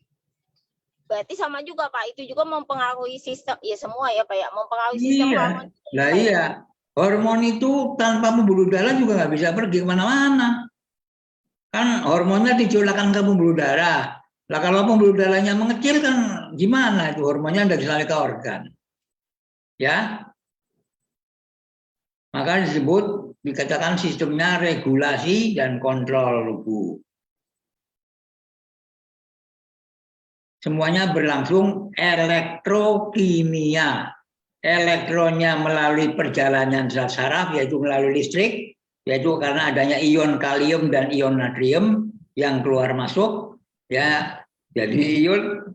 Berarti sama juga Pak, itu juga mempengaruhi sistem, ya semua ya Pak ya, mempengaruhi sistem hormon. Nah iya, hormon itu tanpa pembuluh darah juga nggak bisa pergi kemana-mana. Kan hormonnya dicurahkan ke pembuluh darah. Lah kalau pembuluh darahnya mengecil kan gimana itu hormonnya tidak bisa lari ke organ. Ya, maka dikatakan sistemnya regulasi dan kontrol tubuh. Semuanya berlangsung elektrokimia. Elektronnya melalui perjalanan zat saraf, yaitu melalui listrik, yaitu karena adanya ion kalium dan ion natrium yang keluar masuk. Ya, jadi ion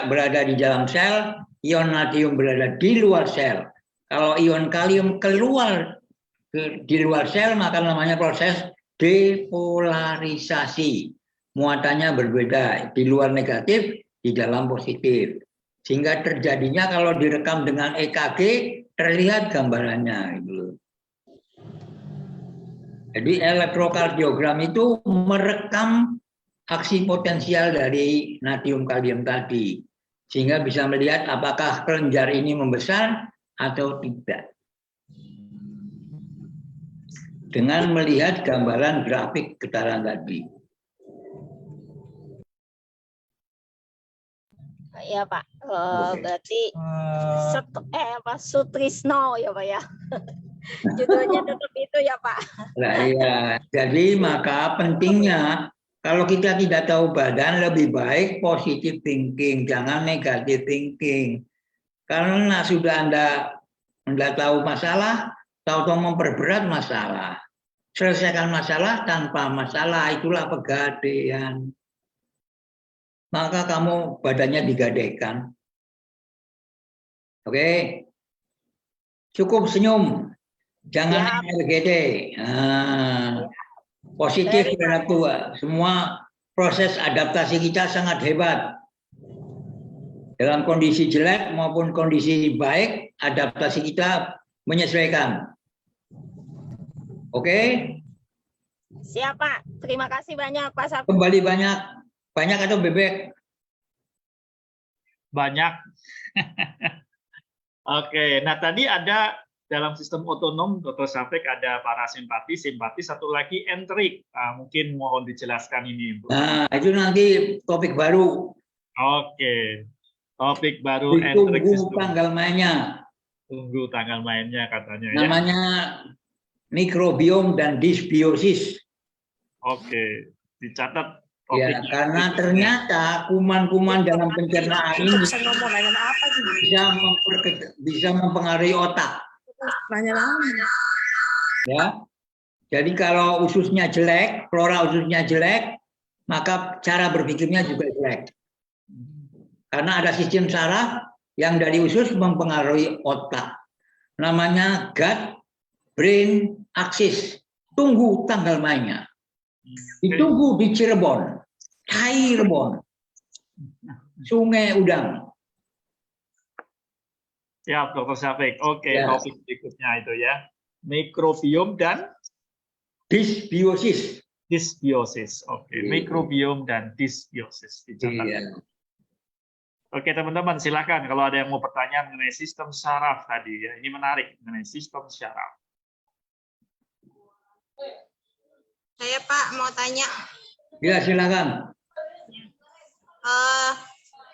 berada di dalam sel, ion natrium berada di luar sel. Kalau ion kalium keluar di luar sel, maka namanya proses depolarisasi. Muatannya berbeda, di luar negatif, di dalam positif. Sehingga terjadinya kalau direkam dengan EKG, terlihat gambarannya. Gitu. Jadi elektrokardiogram itu merekam aksi potensial dari natrium kalium tadi. Sehingga bisa melihat apakah kelenjar ini membesar atau tidak. Dengan melihat gambaran grafik getaran tadi. Ya Pak, berarti Sutrisno ya Pak ya. Judulnya tetap itu ya Pak. Nah iya, jadi maka pentingnya kalau kita tidak tahu badan lebih baik positive thinking, jangan negative thinking. Karena sudah Anda tahu masalah, tahu-tahu memperberat masalah. Selesaikan masalah tanpa masalah, itulah pegadaian. Maka kamu badannya digadaikan. Oke. Cukup senyum. Jangan RGD. Positif terhadap tua. Semua proses adaptasi kita sangat hebat. Dalam kondisi jelek maupun kondisi baik, adaptasi kita menyesuaikan. Oke? Siap Pak. Terima kasih banyak Pak Safi. Kembali banyak. Banyak atau bebek? Banyak. Oke, nah tadi ada dalam sistem otonom, Dr. Safik ada parasimpatis, simpatis, satu lagi enterik. Nah, mungkin mohon dijelaskan ini. Nah, itu nanti topik baru. Oke, topik baru Tunggu enterik tanggal mainnya. Tunggu tanggal mainnya katanya. Namanya mikrobiom dan disbiosis. Oke, dicatat. Ya, karena ternyata kuman-kuman dalam pencernaan ini bisa mempengaruhi otak. Nanya lagi. Ya. Jadi kalau ususnya jelek, flora ususnya jelek, maka cara berpikirnya juga jelek. Karena ada sistem saraf yang dari usus mempengaruhi otak. Namanya gut brain axis. Tunggu tanggal mainnya. Ditunggu di Cirebon, Cirebon, Sungai Udang. Ya, Dr. Syafiq. Oke, Ya. topik berikutnya itu ya. Mikrobiom dan Dysbiosis. dysbiosis. Oke, Iya. mikrobiom dan dysbiosis. Dicatat ya. Iya. Oke, teman-teman, silakan kalau ada yang mau bertanya mengenai sistem saraf tadi ya. Ini menarik mengenai sistem saraf. Saya Pak mau tanya. Ya, silakan.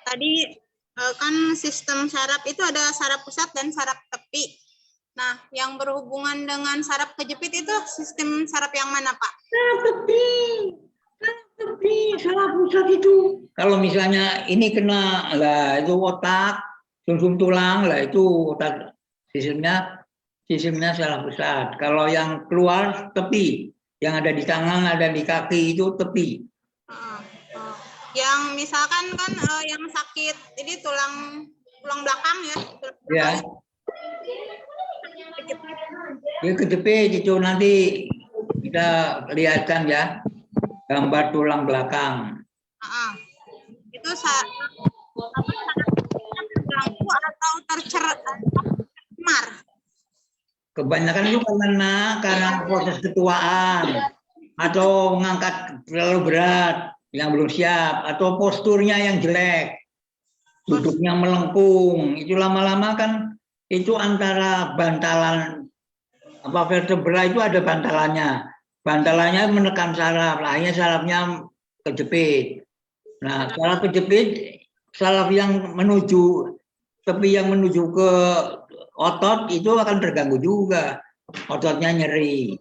Tadi kan sistem saraf itu ada saraf pusat dan saraf tepi. Nah, yang berhubungan dengan saraf kejepit itu sistem saraf yang mana, Pak? Saraf tepi, saraf pusat itu. Kalau misalnya ini kena lah itu otak, sumsum tulang lah itu otak sistemnya saraf pusat. Kalau yang keluar tepi, yang ada di tangan, ada di kaki itu tepi. Yang misalkan kan yang sakit ini tulang belakang ya. Ya. Ya kejepit itu nanti kita lihatkan ya gambar tulang belakang. Itu terganggu atau tercemar? Kebanyakan itu karena proses ketuaan atau mengangkat terlalu berat yang belum siap atau posturnya yang jelek, duduknya melengkung. Itu lama-lama kan itu antara bantalan vertebra itu ada bantalannya. Bantalannya menekan saraf, akhirnya sarafnya kejepit. Nah, saraf kejepit, saraf yang menuju tepi yang menuju ke otot itu akan terganggu juga. Ototnya nyeri,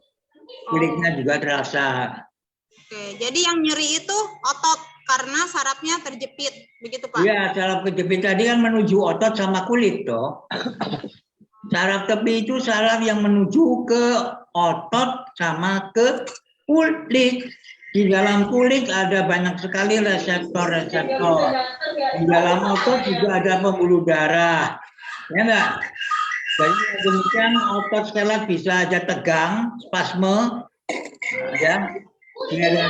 kulitnya juga terasa. Oke, jadi yang nyeri itu otot karena sarafnya terjepit, begitu Pak? Iya, saraf kejepit tadi kan menuju otot sama kulit toh. Saraf tepi itu saraf yang menuju ke otot sama ke kulit. Di dalam kulit ada banyak sekali reseptor-reseptor. Di dalam otot juga ada pembuluh darah. Ya enggak? Jadi demikian otot skelet bisa aja tegang, spasme, ya. Sehingga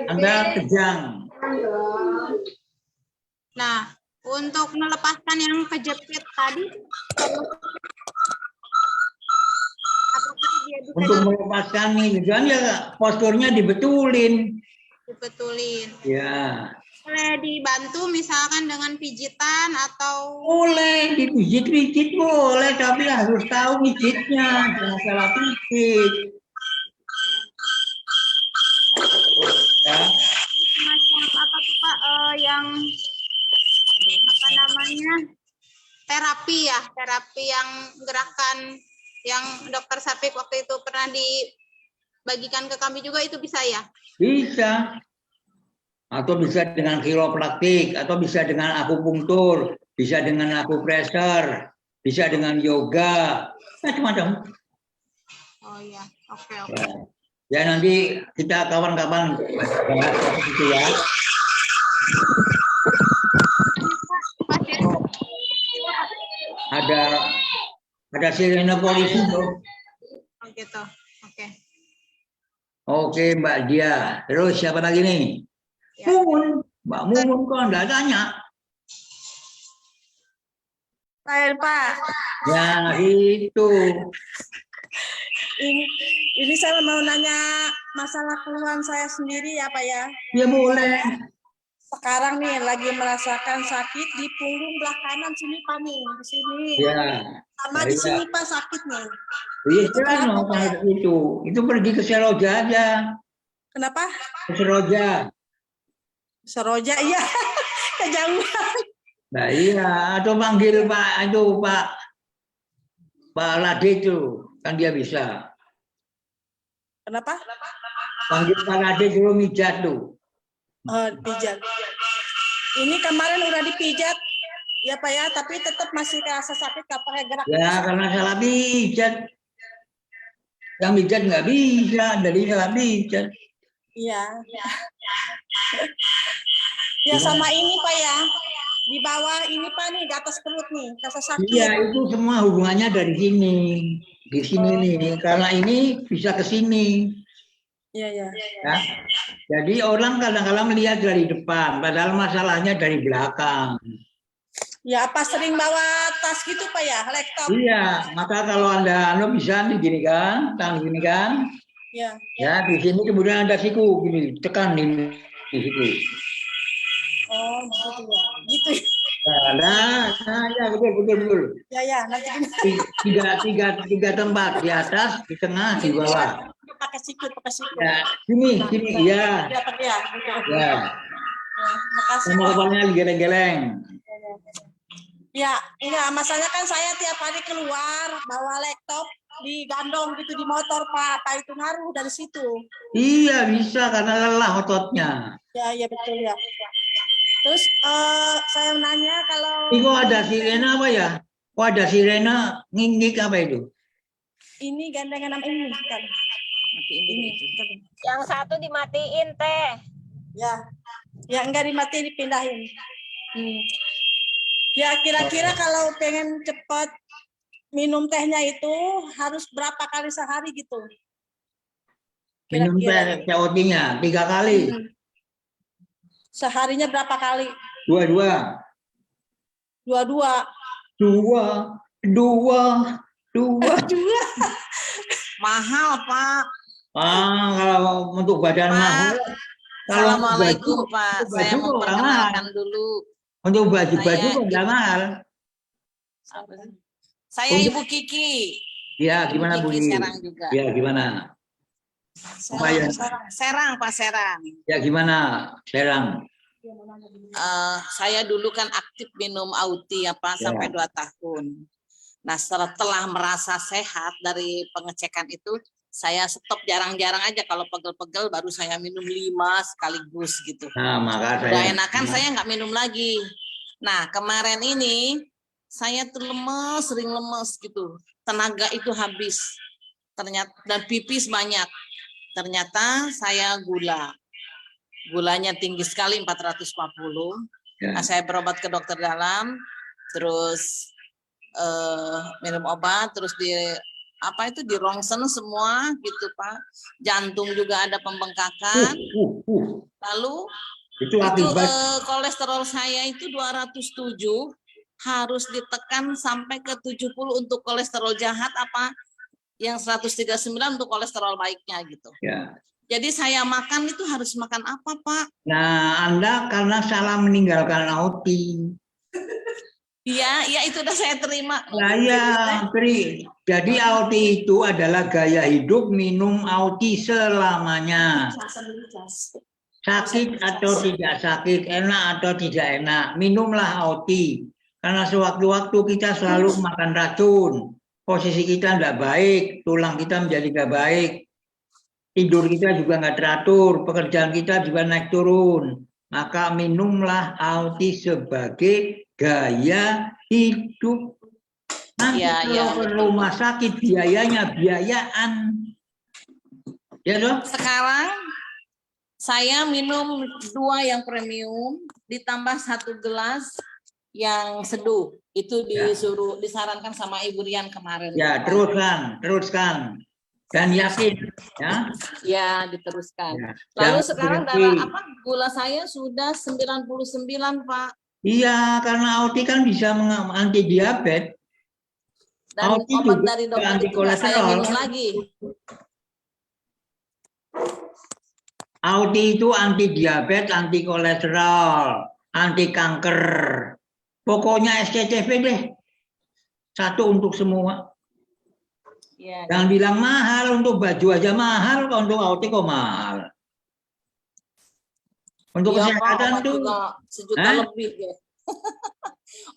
Anda kejang. Nah, untuk melepaskan yang kejepit tadi, apakah dia bisa Untuk melepaskan nih, kan ya posturnya dibetulin. dibetulin? Ya. Boleh dibantu misalkan dengan pijitan atau Boleh dipijit-pijit boleh, tapi harus tahu pijitnya, jangan salah pijit. Ya. semacam apa tuh Pak yang apa namanya terapi yang gerakan yang Dokter Syafiq waktu itu pernah dibagikan ke kami juga itu bisa ya? Bisa. Atau bisa dengan kiropraktik, atau bisa dengan akupunktur, bisa dengan akupressor, bisa dengan yoga, macam-macam. Oh iya, oke. Ya nanti kita kawan-kawan bahas itu ya. Ada sirene polisi tuh. Oh gitu. Oke. Oke Mbak Dia. Terus siapa lagi nih? Ya. Mumun. Mbak Mumun kok enggak tanya? Saya Pak. Ya itu. Ini saya mau nanya masalah keluhan saya sendiri ya Pak ya. Ya boleh. Sekarang nih lagi merasakan sakit di punggung belah kanan sini Pak nih, di sini. Ya. Sama di sini Pak sakitnya. Iya, itu pergi ke Seroja aja. Kenapa? Ke Seroja. Seroja iya. Kejauhan. Nah iya, atau panggil Pak Lade itu, kan dia bisa. Kenapa? Panggil Pak Lade dulu mijat tuh. Oh, pijat. Ini kemarin udah dipijat ya Pak ya, tapi tetap masih kerasa sakit nggak pakai gerak. Ya karena salah pijat. Yang pijat nggak bisa, jadi salah pijat. Iya. Ya sama ini Pak ya, di bawah ini Pak nih, di atas perut nih, rasa sakit. Iya, itu semua hubungannya dari sini. Di sini nih, karena ini bisa ke sini. Iya, iya. Ya. Jadi orang kadang-kadang melihat dari depan, padahal masalahnya dari belakang. Ya apa sering bawa tas gitu Pak ya, laptop? Iya, maka kalau Anda bisa digini kan, tangan gini kan. Iya. Ya, di sini kemudian ada siku gini, tekan di situ. Oh, gitu ya. Gitu. Nah, ya betul. Ya, nanti gimana? Tiga tempat, di atas, di tengah, di bawah. Pakai sikut. Ya, sini, ya. Ya, Pak ya. Ya. Makasih. Sama kepalanya geleng-geleng. Ya, enggak, masalahnya kan saya tiap hari keluar bawa laptop digandong gitu di motor Pak, apa itu ngaruh dari situ? Iya bisa karena lelah ototnya. Ya betul ya. Terus saya nanya kalau Ini kok ada sirena apa ya? Kok ada sirena nging-nging apa itu? ini gandengan ini kan. Ini. Yang satu dimatiin teh. Ya enggak dimatiin, dipindahin. Ya kira-kira kalau pengen cepat minum tehnya itu harus berapa kali sehari gitu? Minum teh COD-nya 3 kali. Seharinya berapa kali? Dua. Mahal, Pak. Kalau untuk badan Pak. mahal. Assalamualaikum, baju, Pak. baju Saya memperkenalkan dulu. Untuk baju-baju nggak mahal. Saya Ibu Kiki. Ya, gimana Bu? Kiki Serang juga. Ya, gimana? Serang, Pak Serang. Ya, gimana? Serang. Saya dulu kan aktif minum Auti ya Pak, sampai 2 tahun. Nah, setelah merasa sehat dari pengecekan itu, saya stop jarang-jarang aja. Kalau pegel-pegel baru saya minum 5 sekaligus gitu. Nah, maka udah enakan saya nggak minum lagi. Nah, kemarin ini saya tuh sering lemes gitu. Tenaga itu habis. Ternyata dan pipis banyak. Ternyata saya gulanya tinggi sekali 440. Nah, saya berobat ke dokter dalam, terus minum obat, terus di rongsen semua gitu Pak. Jantung juga ada pembengkakan. Lalu itu kolesterol saya itu 207, harus ditekan sampai ke 70 untuk kolesterol jahat, apa yang 139 untuk kolesterol baiknya gitu. Ya. Jadi saya makan itu harus makan apa Pak? Nah, Anda karena salah meninggalkan Auti. Iya, itu udah saya terima. Nah, ya, jadi Auti itu adalah gaya hidup minum Auti selamanya. Sakit atau tidak sakit, enak atau tidak enak, minumlah Auti. Karena sewaktu-waktu kita selalu makan racun, posisi kita tidak baik, tulang kita menjadi tidak baik, tidur kita juga nggak teratur, pekerjaan kita juga naik turun. Maka minumlah Auti sebagai gaya hidup. Nanti kalau ke rumah sakit biayanya biayaan. Ya dong? Sekarang saya minum 2 yang premium, ditambah 1 gelas yang seduh. Itu disarankan sama Ibu Rian kemarin. Ya, teruskan. Dan yakin, ya. Ya, diteruskan. Ya. Lalu sekarang gula saya sudah 99, Pak. Iya, karena Auti kan bisa anti diabetes. Dan Auti obat juga dari dokter anti itu nggak saya kolesterol. minum lagi. Auti itu anti diabetes, anti kolesterol, anti kanker. Pokoknya SCTV deh. Satu untuk semua. Ya, Jangan bilang mahal, untuk baju aja mahal, untuk Auti kok mahal. Untuk kesehatan tuh sejuta lebih ya.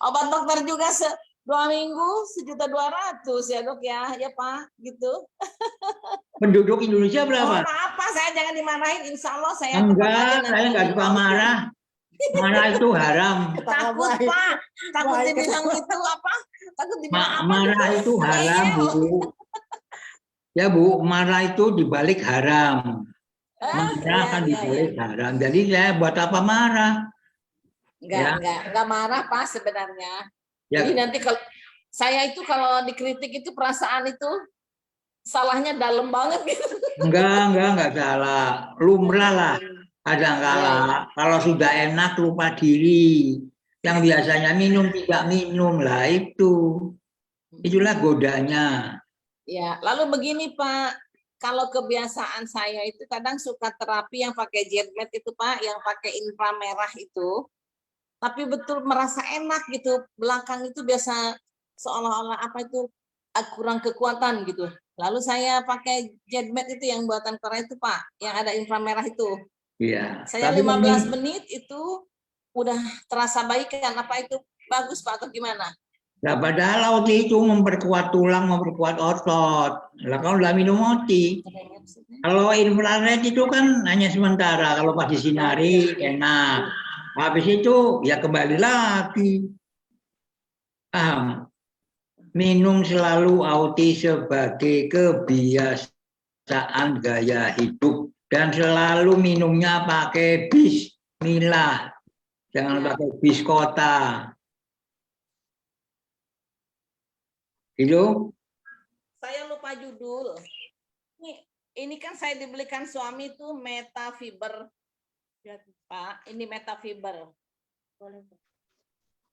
Obat dokter juga 2 minggu 1.200.000 ya Dok ya Pak gitu. Penduduk Indonesia berapa? Apa saya jangan dimarahin, insya Allah saya enggak, saya nggak suka marah. Marah itu haram. Takut Pak, takut Baik. dibilang itu apa? Takut dibilang apa? Marah itu haram, Bu. Ya, Bu, marah itu dibalik haram. Marah kan dibalik haram. Jadi saya buat apa marah? Ya. Enggak marah Pak sebenarnya. Ya, Jadi nanti kalau saya itu kalau dikritik itu perasaan itu salahnya dalam banget gitu. enggak salah. Lumrah lah. Kadang-kala kalau sudah enak lupa diri. Yang biasanya minum tidak minum lah itu. Itulah godanya. Ya, lalu begini Pak, kalau kebiasaan saya itu kadang suka terapi yang pakai jetmet itu Pak, yang pakai inframerah itu, tapi betul merasa enak gitu. Belakang itu biasa seolah-olah apa itu kurang kekuatan gitu. Lalu saya pakai jetmet itu yang buatan Korea itu Pak, yang ada inframerah itu. Iya. Saya 15 menit itu udah terasa baik kan? Apa itu bagus Pak atau gimana? Nah, padahal OT itu memperkuat tulang, memperkuat otot. Lah kalau udah minum OT, kalau infrared itu kan hanya sementara. Kalau pas disinari enak. Habis itu ya kembali lagi. Paham? Minum selalu OT sebagai kebiasaan gaya hidup. Dan selalu minumnya pakai bismillah. Jangan pakai bis kota. Itu? Saya lupa judul. Ini kan saya dibelikan suami itu Metafiber. Ya, Pak, ini Metafiber.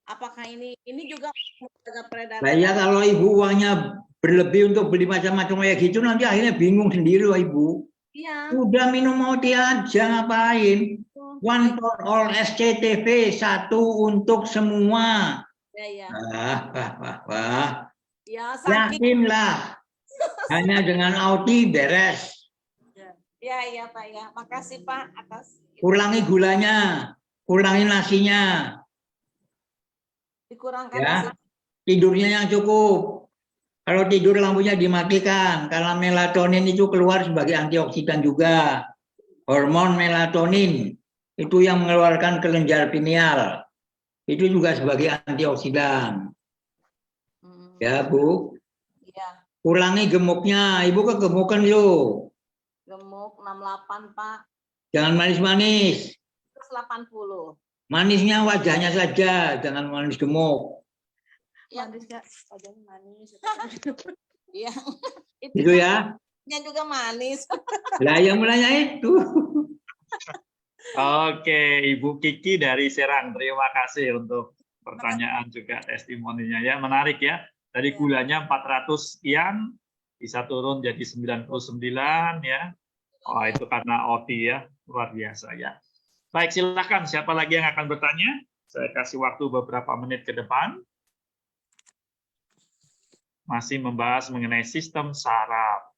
Apakah ini juga menjaga predator? Nah ya kalau ibu uangnya berlebih untuk beli macam-macam kayak gitu nanti akhirnya bingung sendiri loh ibu. Iya. Udah minum OT aja ngapain? One for all SCTV, satu untuk semua. Ya. Wah. Ya, sakit. Yakinlah. Hanya dengan OT beres. Ya Pak ya. Makasih Pak atas. Kurangi gulanya, kurangi nasinya. Dikurangkan Ya. nasi. Tidurnya yang cukup. Kalau tidur lampunya dimatikan, karena melatonin itu keluar sebagai antioksidan juga. Hormon melatonin itu yang mengeluarkan kelenjar pineal. Itu juga sebagai antioksidan. Ya, Bu. Iya. Kurangi gemuknya. Ibu kegemukan yuk. Gemuk 68 Pak. Jangan manis-manis. 180. Manisnya wajahnya saja, jangan manis gemuk. Ya, wajahnya manis. Iya. Itu ya. Yang juga manis. Lah yang mulanya itu. Oke, Ibu Kiki dari Serang, terima kasih untuk pertanyaan juga testimoninya ya, menarik ya. Dari gulanya 400 sekian bisa turun jadi 99 ya. Oh, itu karena OT ya, luar biasa ya. Baik, silakan siapa lagi yang akan bertanya? Saya kasih waktu beberapa menit ke depan. Masih membahas mengenai sistem saraf.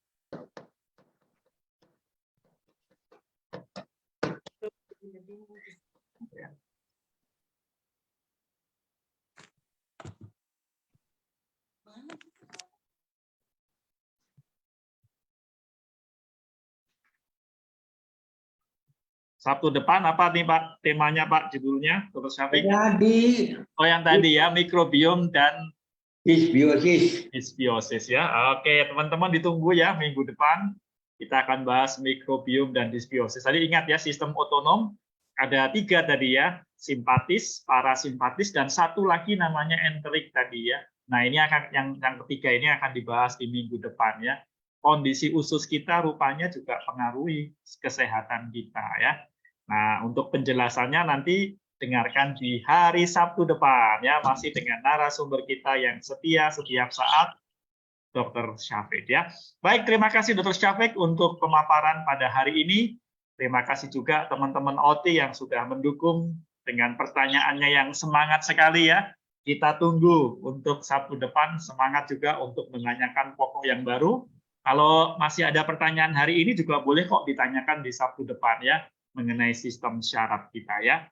Sabtu depan apa nih Pak temanya Pak, judulnya Dr. Syafiq? Jadi Oh yang tadi ya, mikrobiom dan disbiosis. disbiosis ya. Oke teman-teman ditunggu ya minggu depan kita akan bahas mikrobiom dan disbiosis. Tadi ingat ya sistem otonom ada 3 tadi ya, simpatis, parasimpatis dan satu lagi namanya enterik tadi ya. Nah ini akan yang ketiga ini akan dibahas di minggu depan ya. Kondisi usus kita rupanya juga pengaruhi kesehatan kita ya. Nah, untuk penjelasannya nanti dengarkan di hari Sabtu depan ya, masih dengan narasumber kita yang setia setiap saat, Dr. Syafiq ya. Baik, terima kasih Dr. Syafiq untuk pemaparan pada hari ini. Terima kasih juga teman-teman OT yang sudah mendukung dengan pertanyaannya yang semangat sekali ya. Kita tunggu untuk Sabtu depan, semangat juga untuk menanyakan pokok yang baru. Kalau masih ada pertanyaan hari ini juga boleh kok ditanyakan di Sabtu depan ya, mengenai sistem syaraf kita ya.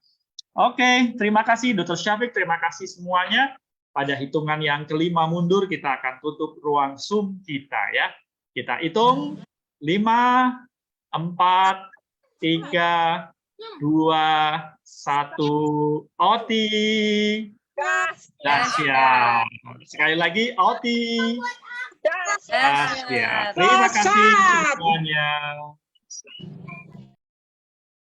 Oke, terima kasih Dr. Syafiq, terima kasih semuanya. Pada hitungan yang kelima mundur, kita akan tutup ruang Zoom kita ya. Kita hitung 5, 4, 3, 2, 1, Oti. Dahsyat. Sekali lagi, Oti. Dahsyat. Terima kasih semuanya.